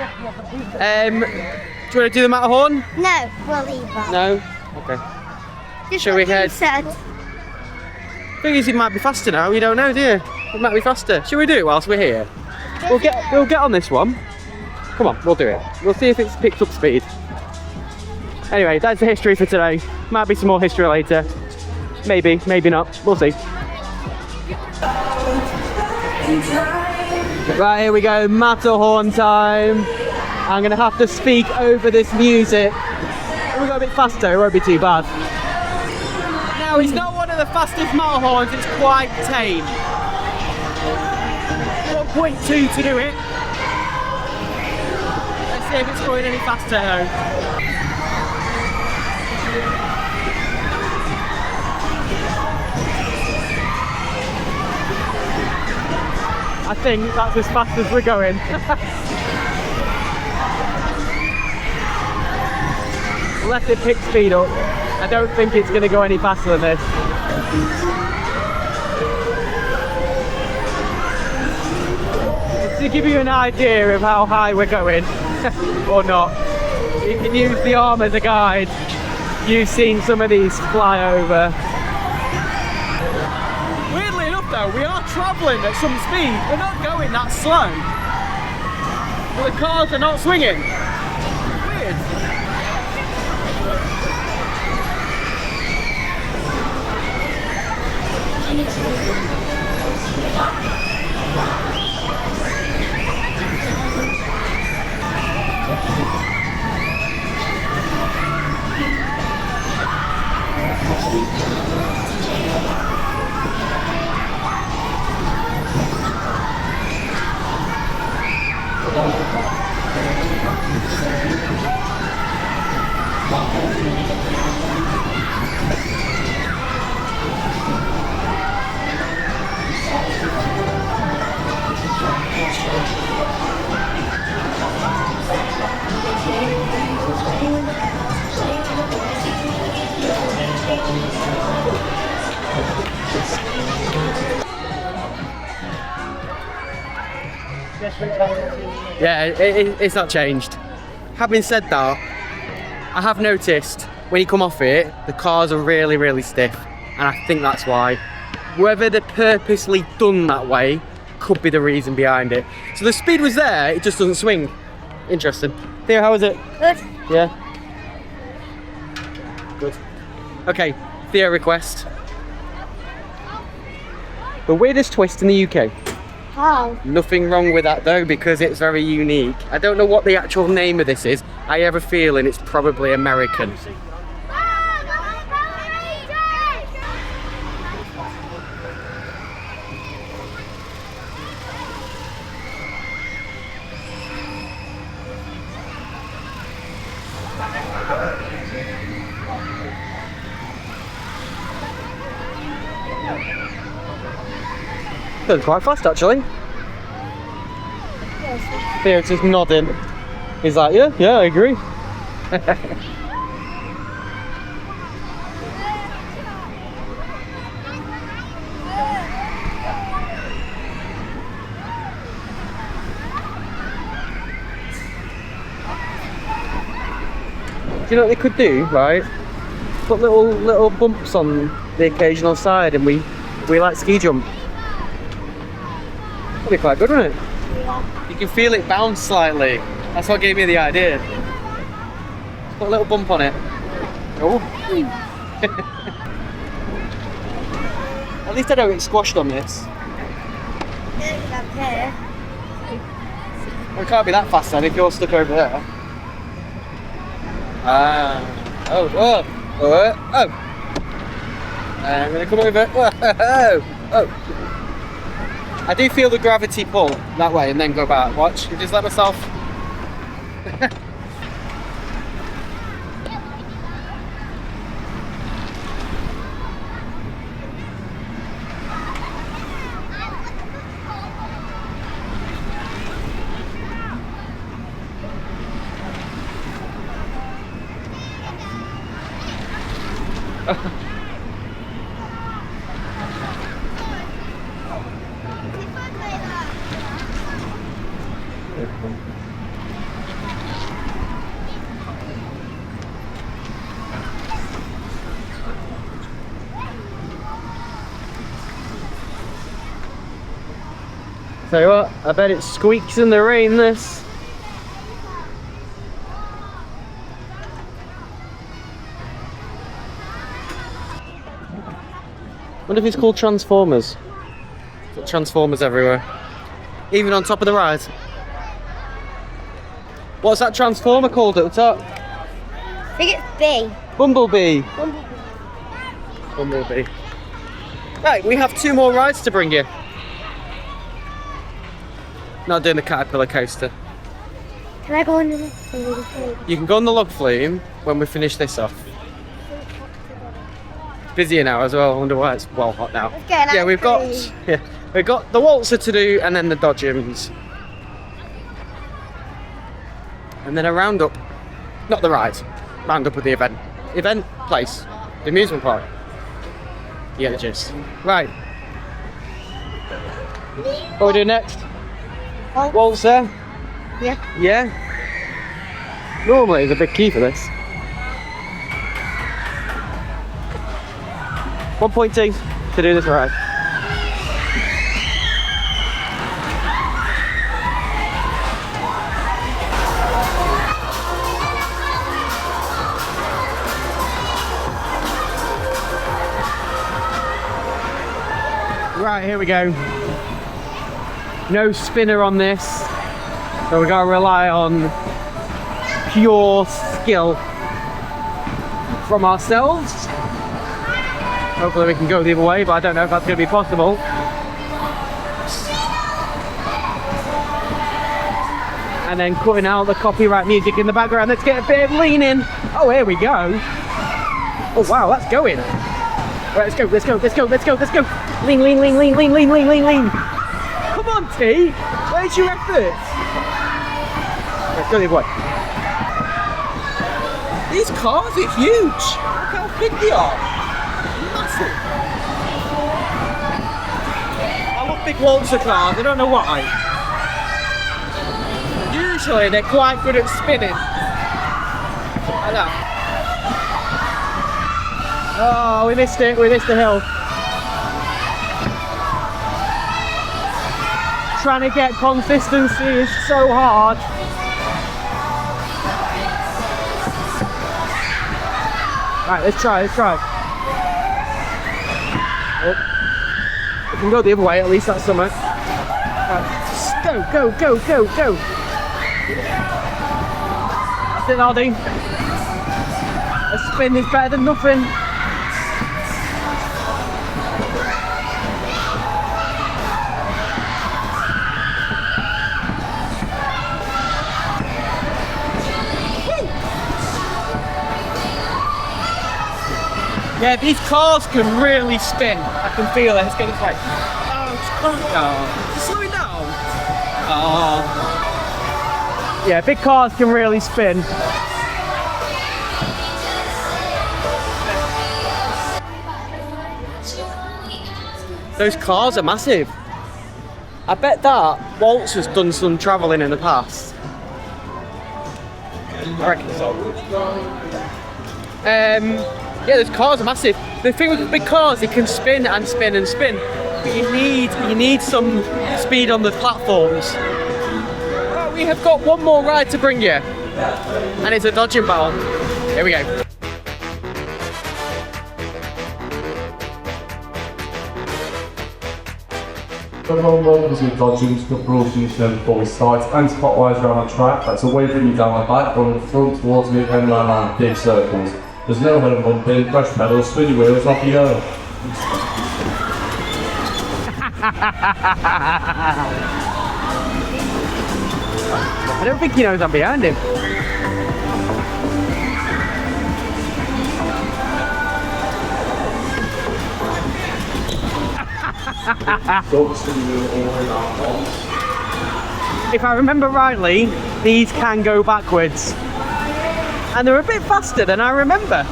you want to do the Matterhorn? No, we'll leave that. No? Okay. Just Shall we what you head? said. Thing is, it might be faster now. You don't know, do you? It might be faster. Shall we do it whilst we're here? We'll get on this one. Come on, we'll do it. We'll see if it's picked up speed. Anyway, that's the history for today. Might be some more history later. Maybe, maybe not. We'll see. Right, here we go. Matterhorn time. I'm going to have to speak over this music. If we go a bit faster, it won't be too bad. Now, it's not one of the fastest Matterhorns. It's quite tame. 1.2 to do it. Let's see if it's going any faster though. I think that's as fast as we're going. Let it pick speed up. I don't think it's going to go any faster than this. To give you an idea of how high we're going, or not, you can use the arm as a guide. You've seen some of these fly over. Weirdly enough though, we are travelling at some speed. We're not going that slow. But the cars are not swinging. Weird. Yeah, it's not changed. Having said that, I have noticed when you come off it, the cars are really, really stiff, and I think that's why. Whether they're purposely done that way could be the reason behind it. So the speed was there, it just doesn't swing. Interesting. Theo, how was it? Good. Yeah. Good. Okay, Theo request. The weirdest twist in the UK. How? Nothing wrong with that though, because it's very unique. I don't know what the actual name of this is. I have a feeling it's probably American. Going quite fast actually. Theo's just nodding. He's like, yeah, I agree. Do you know what they could do, right? Put little bumps on the occasional side, and we like ski jump. That'd be quite good, wouldn't it? Yeah. You can feel it bounce slightly. That's what gave me the idea. Put a little bump on it. Oh. At least I don't get squashed on this. Okay. Well, it can't be that fast then if you're stuck over there. Oh. I'm gonna come over. Oh. I do feel the gravity pull that way and then go back. Watch, just let myself. Tell you what, I bet it squeaks in the rain, this. Wonder if it's called Transformers. Got Transformers everywhere. Even on top of the ride. What's that Transformer called at the top? I think it's B. Bumblebee. Bumblebee. Right, we have 2 more rides to bring you. Not doing the caterpillar coaster. Can I go on the You can go on the log flume when we finish this off. It's busier now as well. I wonder why it's well hot now. Yeah, we've got the Waltzer to do, and then the Dodgems, and then a roundup. Not the ride. Roundup with the event place, the amusement park. You get the gist. Right. What are we doing next? Waltzer? Yeah. Yeah? Normally there's a big key for this. 1.2 to do this ride. Right, here we go. No spinner on this, so we gotta rely on pure skill from ourselves. Hopefully we can go the other way, but I don't know if that's gonna be possible. And then cutting out the copyright music in the background. Let's get a bit of leaning. Oh, here we go. Oh wow, that's going. Right, let's go. Lean. Come on, T. Where's your efforts? Let's go the other way. These cars are huge. Look how big they are. Massive. I love big Waltzer cars. I don't know why. usually they're quite good at spinning. Like that. Oh, we missed it. We missed the hill. Trying to get consistency is so hard. Right, let's try. Oh. We can go the other way, at least that's something. Right. Go. That's it, Aldi. A spin is better than nothing. Yeah, these cars can really spin. I can feel it. It's getting like, oh, it's slowing down. Oh. Yeah, big cars can really spin. Those cars are massive. I bet that Waltzer's done some travelling in the past. I reckon so. Yeah, those cars are massive. The thing with big cars, they can spin and spin and spin, but you need some speed on the platforms. But we have got one more ride to bring you, and it's a dodging battle. Here we go. The home run is with Dodgems, the rules you know before we start. Anti-clockwise around the track, that's away from you down the back, on the front towards me, and around big circles. There's no head of bumping, brush pedals, spin your wheels, off you go. I don't think he knows I'm behind him. If I remember rightly, these can go backwards. And they're a bit faster than I remember.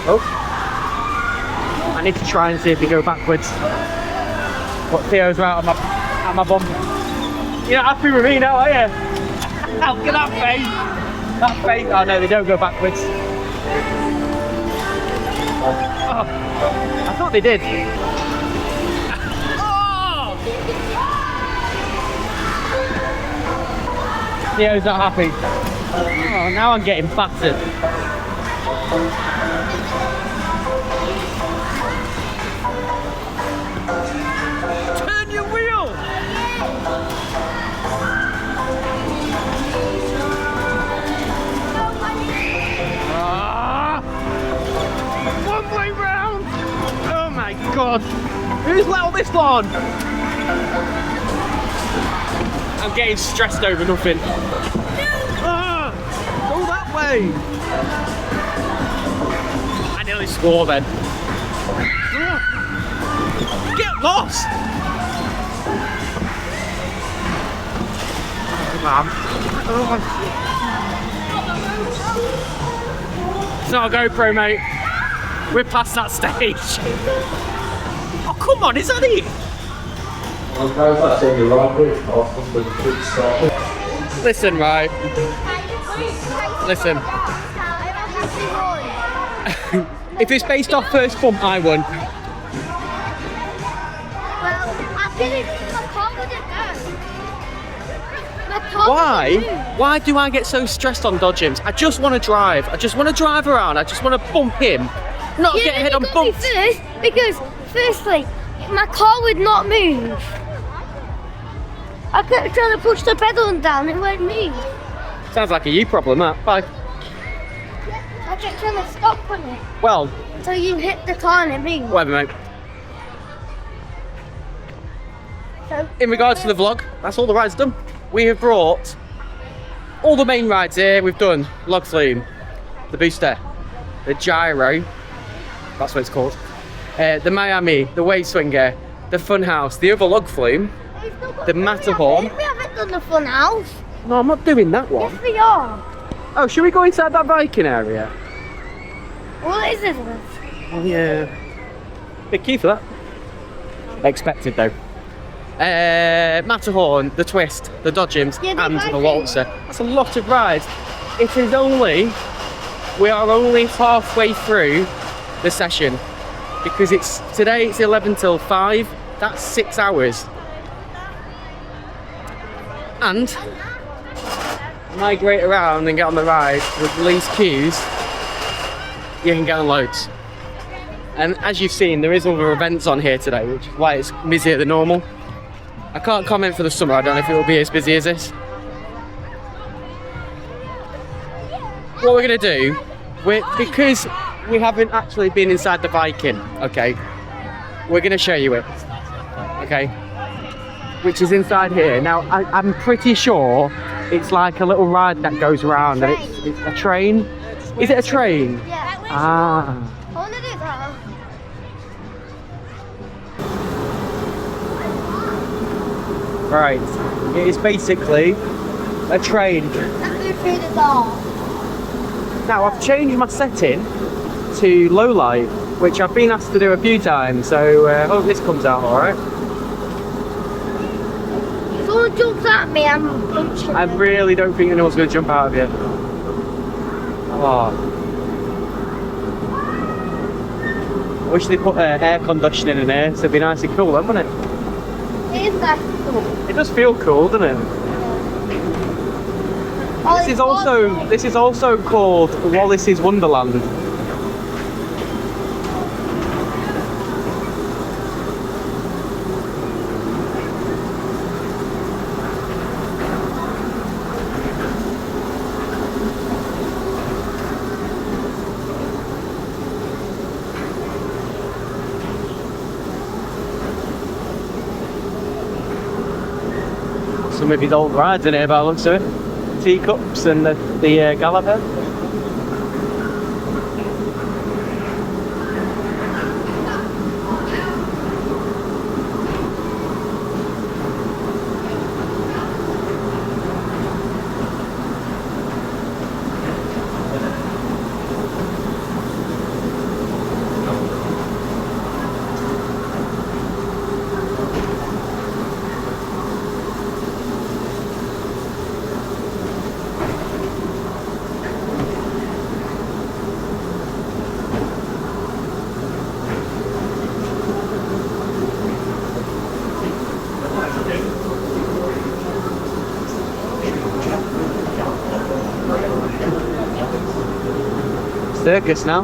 Oh. I need to try and see if they go backwards. But Theo's right on my bum. You're not happy with me now, are you? Look at that face. That face. Oh no, they don't go backwards. Oh. I thought they did. Oh! Theo's not happy. Oh, now I'm getting battered. Turn your wheel! One way round! Oh my god! Who's let all this on? I'm getting stressed over nothing. Go that way! I nearly swore then. Get lost! Oh, it's not a GoPro, mate. We're past that stage. Oh, come on, is that it? Listen, right. Listen. If it's based off first bump, I won. Well, I didn't. My car wouldn't go. My car Why? wouldn't move. Why do I get so stressed on Dodgems? I just want to drive. I just want to drive around. I just want to bump him. Not You get head on got me bumps. first because, firstly, my car would not move. I kept trying to push the pedal down, it won't move. Sounds like a you problem, that. Bye. I kept trying to stop on it Well, until you hit the car and it moved. whatever, mate. So, In regards to the vlog, that's all the rides done. We have brought all the main rides here. We've done Log Flume, the Booster, the Gyro, that's what it's called, the Miami, the Wave Swinger, the Funhouse, the other Log Flume, the Matterhorn. We haven't done the fun house. No, I'm not doing that one. Yes, we are. Oh, should we go inside that Viking area? What is this? Oh yeah. Big queue for that. Expected though. Matterhorn, the Twist, the Dodgems, Yeah, and the Viking. Waltzer. That's a lot of rides. It is only, we are only halfway through the session because today it's 11 till 5. That's 6 hours. And migrate around and get on the ride with the least queues, you can get on loads. And as you've seen, there is other events on here today, which is why it's busier than normal. I can't comment for the summer, I don't know if it will be as busy as this. What we're going to do, because we haven't actually been inside the Viking, okay, we're going to show you it, okay, which is inside here. Now, I'm pretty sure it's like a little ride that goes around, and it's a train. Is it a train? Yeah. Ah. I want to do that. Right, it is basically a train. Let's go through the door. Now I've changed my setting to low light, which I've been asked to do a few times, so hope this comes out alright. If someone jumps at me, I'm punching I them. really don't think anyone's going to jump out of here. Oh. I wish they put air conditioning in here, so it'd be nice and cool, wouldn't it? It is nice and cool. It does feel cool, doesn't it? Oh, This is also called Wallis's Wonderland. Some of his old rides in here by the looks of it. Teacups and the galloper. Circus now.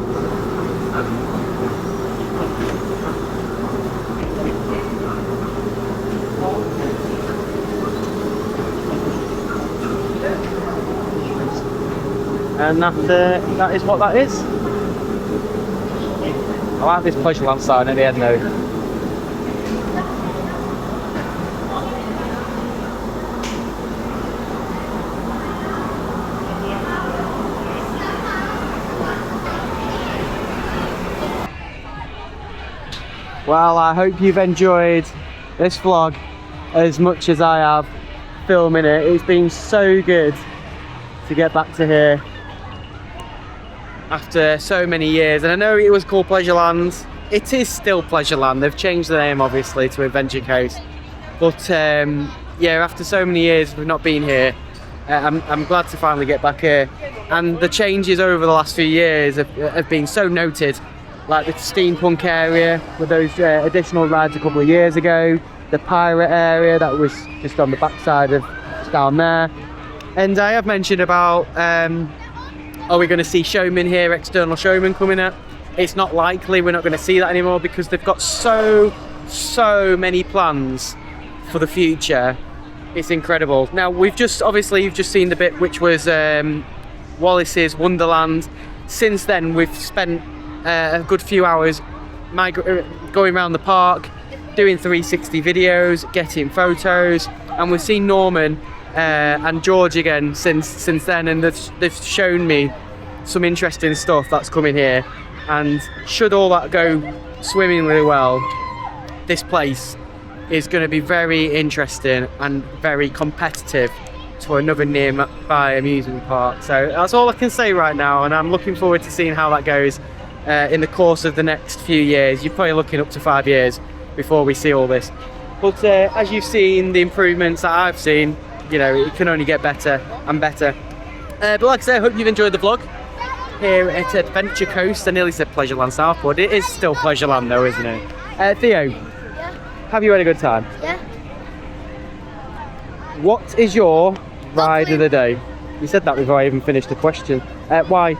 And that is what that is. I like this Pleasureland sign at the end though. Well, I hope you've enjoyed this vlog as much as I have filming it. It's been so good to get back to here after so many years. And I know it was called Pleasureland. It is still Pleasureland. They've changed the name obviously to Adventure Coast. But yeah, after so many years we've not been here, I'm glad to finally get back here. And the changes over the last few years have been so noted. Like the Steampunk area with those additional rides a couple of years ago, the pirate area that was just on the backside of down there. And I have mentioned about are we going to see showmen here, external showmen coming up? It's not likely we're not going to see that anymore because they've got so many plans for the future. It's incredible. Now you've just seen the bit which was Wallis's Wonderland. Since then we've spent a good few hours going around the park, doing 360 videos, getting photos, and we've seen Norman and George again since then, and they've shown me some interesting stuff that's coming here. And should all that go swimmingly well, this place is going to be very interesting and very competitive to another nearby amusement park. So that's all I can say right now, and I'm looking forward to seeing how that goes in the course of the next few years. You're probably looking up to 5 years before we see all this. But as you've seen, the improvements that I've seen, you know, it can only get better and better. But like I say, I hope you've enjoyed the vlog here at Adventure Coast. I nearly said Pleasureland Southport. It is still Pleasureland though, isn't it? Theo, Yeah. have you had a good time? Yeah. What is your ride of the day? You said that before I even finished the question. Why?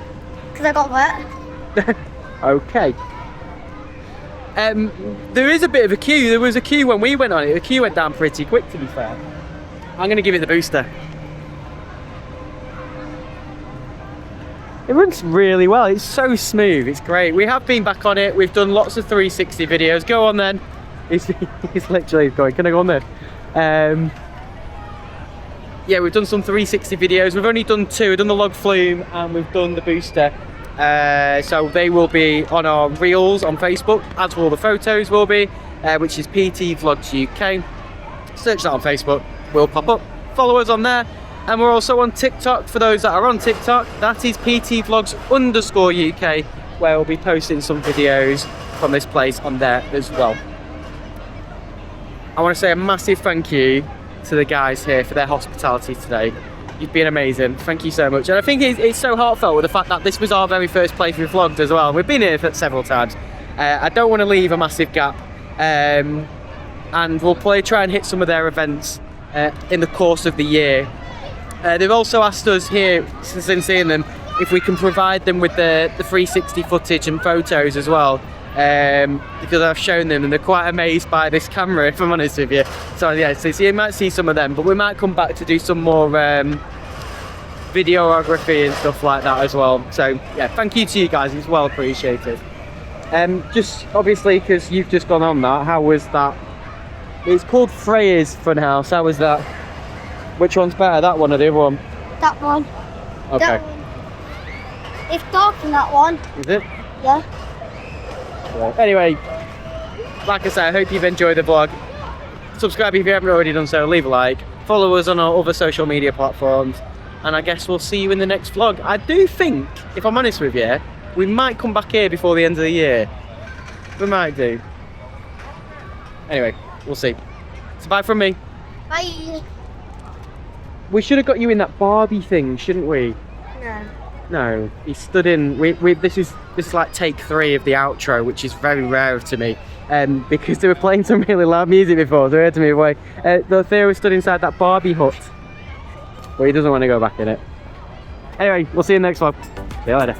Because I got wet. Okay. There is a bit of a queue. There was a queue when we went on it. The queue went down pretty quick, to be fair. I'm going to give it the booster. It runs really well. It's so smooth. It's great. We have been back on it. We've done lots of 360 videos. Go on then. He's literally going, can I go on then? Yeah, we've done some 360 videos. We've only done 2. We've done the log flume and we've done the booster. So they will be on our reels on Facebook, as will the photos will be, which is PT Vlogs UK. Search that on Facebook, we'll pop up. Follow us on there. And we're also on TikTok. For those that are on TikTok, that is PT Vlogs _UK, where we'll be posting some videos from this place on there as well. I want to say a massive thank you to the guys here for their hospitality today. You've been amazing. Thank you so much. And I think it's so heartfelt with the fact that this was our very first place we've vlogged as well. We've been here for several times. I don't want to leave a massive gap. And we'll try and hit some of their events in the course of the year. They've also asked us here, since seeing them, if we can provide them with the 360 footage and photos as well. Because I've shown them and they're quite amazed by this camera, if I'm honest with you. So yeah, so you might see some of them, but we might come back to do some more videography and stuff like that as well. So yeah, thank you to you guys, it's well appreciated. Just obviously, because you've just gone on that, how was that? It's called Freya's Funhouse. How was that? Which one's better, that one or the other one? That one. Okay. That one. It's dark in that one. Is it? Yeah. Anyway, like I said, I hope you've enjoyed the vlog. Subscribe if you haven't already done so, leave a like. Follow us on our other social media platforms. And I guess we'll see you in the next vlog. I do think, if I'm honest with you, we might come back here before the end of the year. We might do. Anyway, we'll see. So bye from me. Bye. We should have got you in that Barbie thing, shouldn't we? No. No, he stood in. This is like take 3 of the outro, which is very rare to me, because they were playing some really loud music before, so I heard to move away. Theo stood inside that Barbie hut, but he doesn't want to go back in it. Anyway, we'll see you in the next vlog. See you later.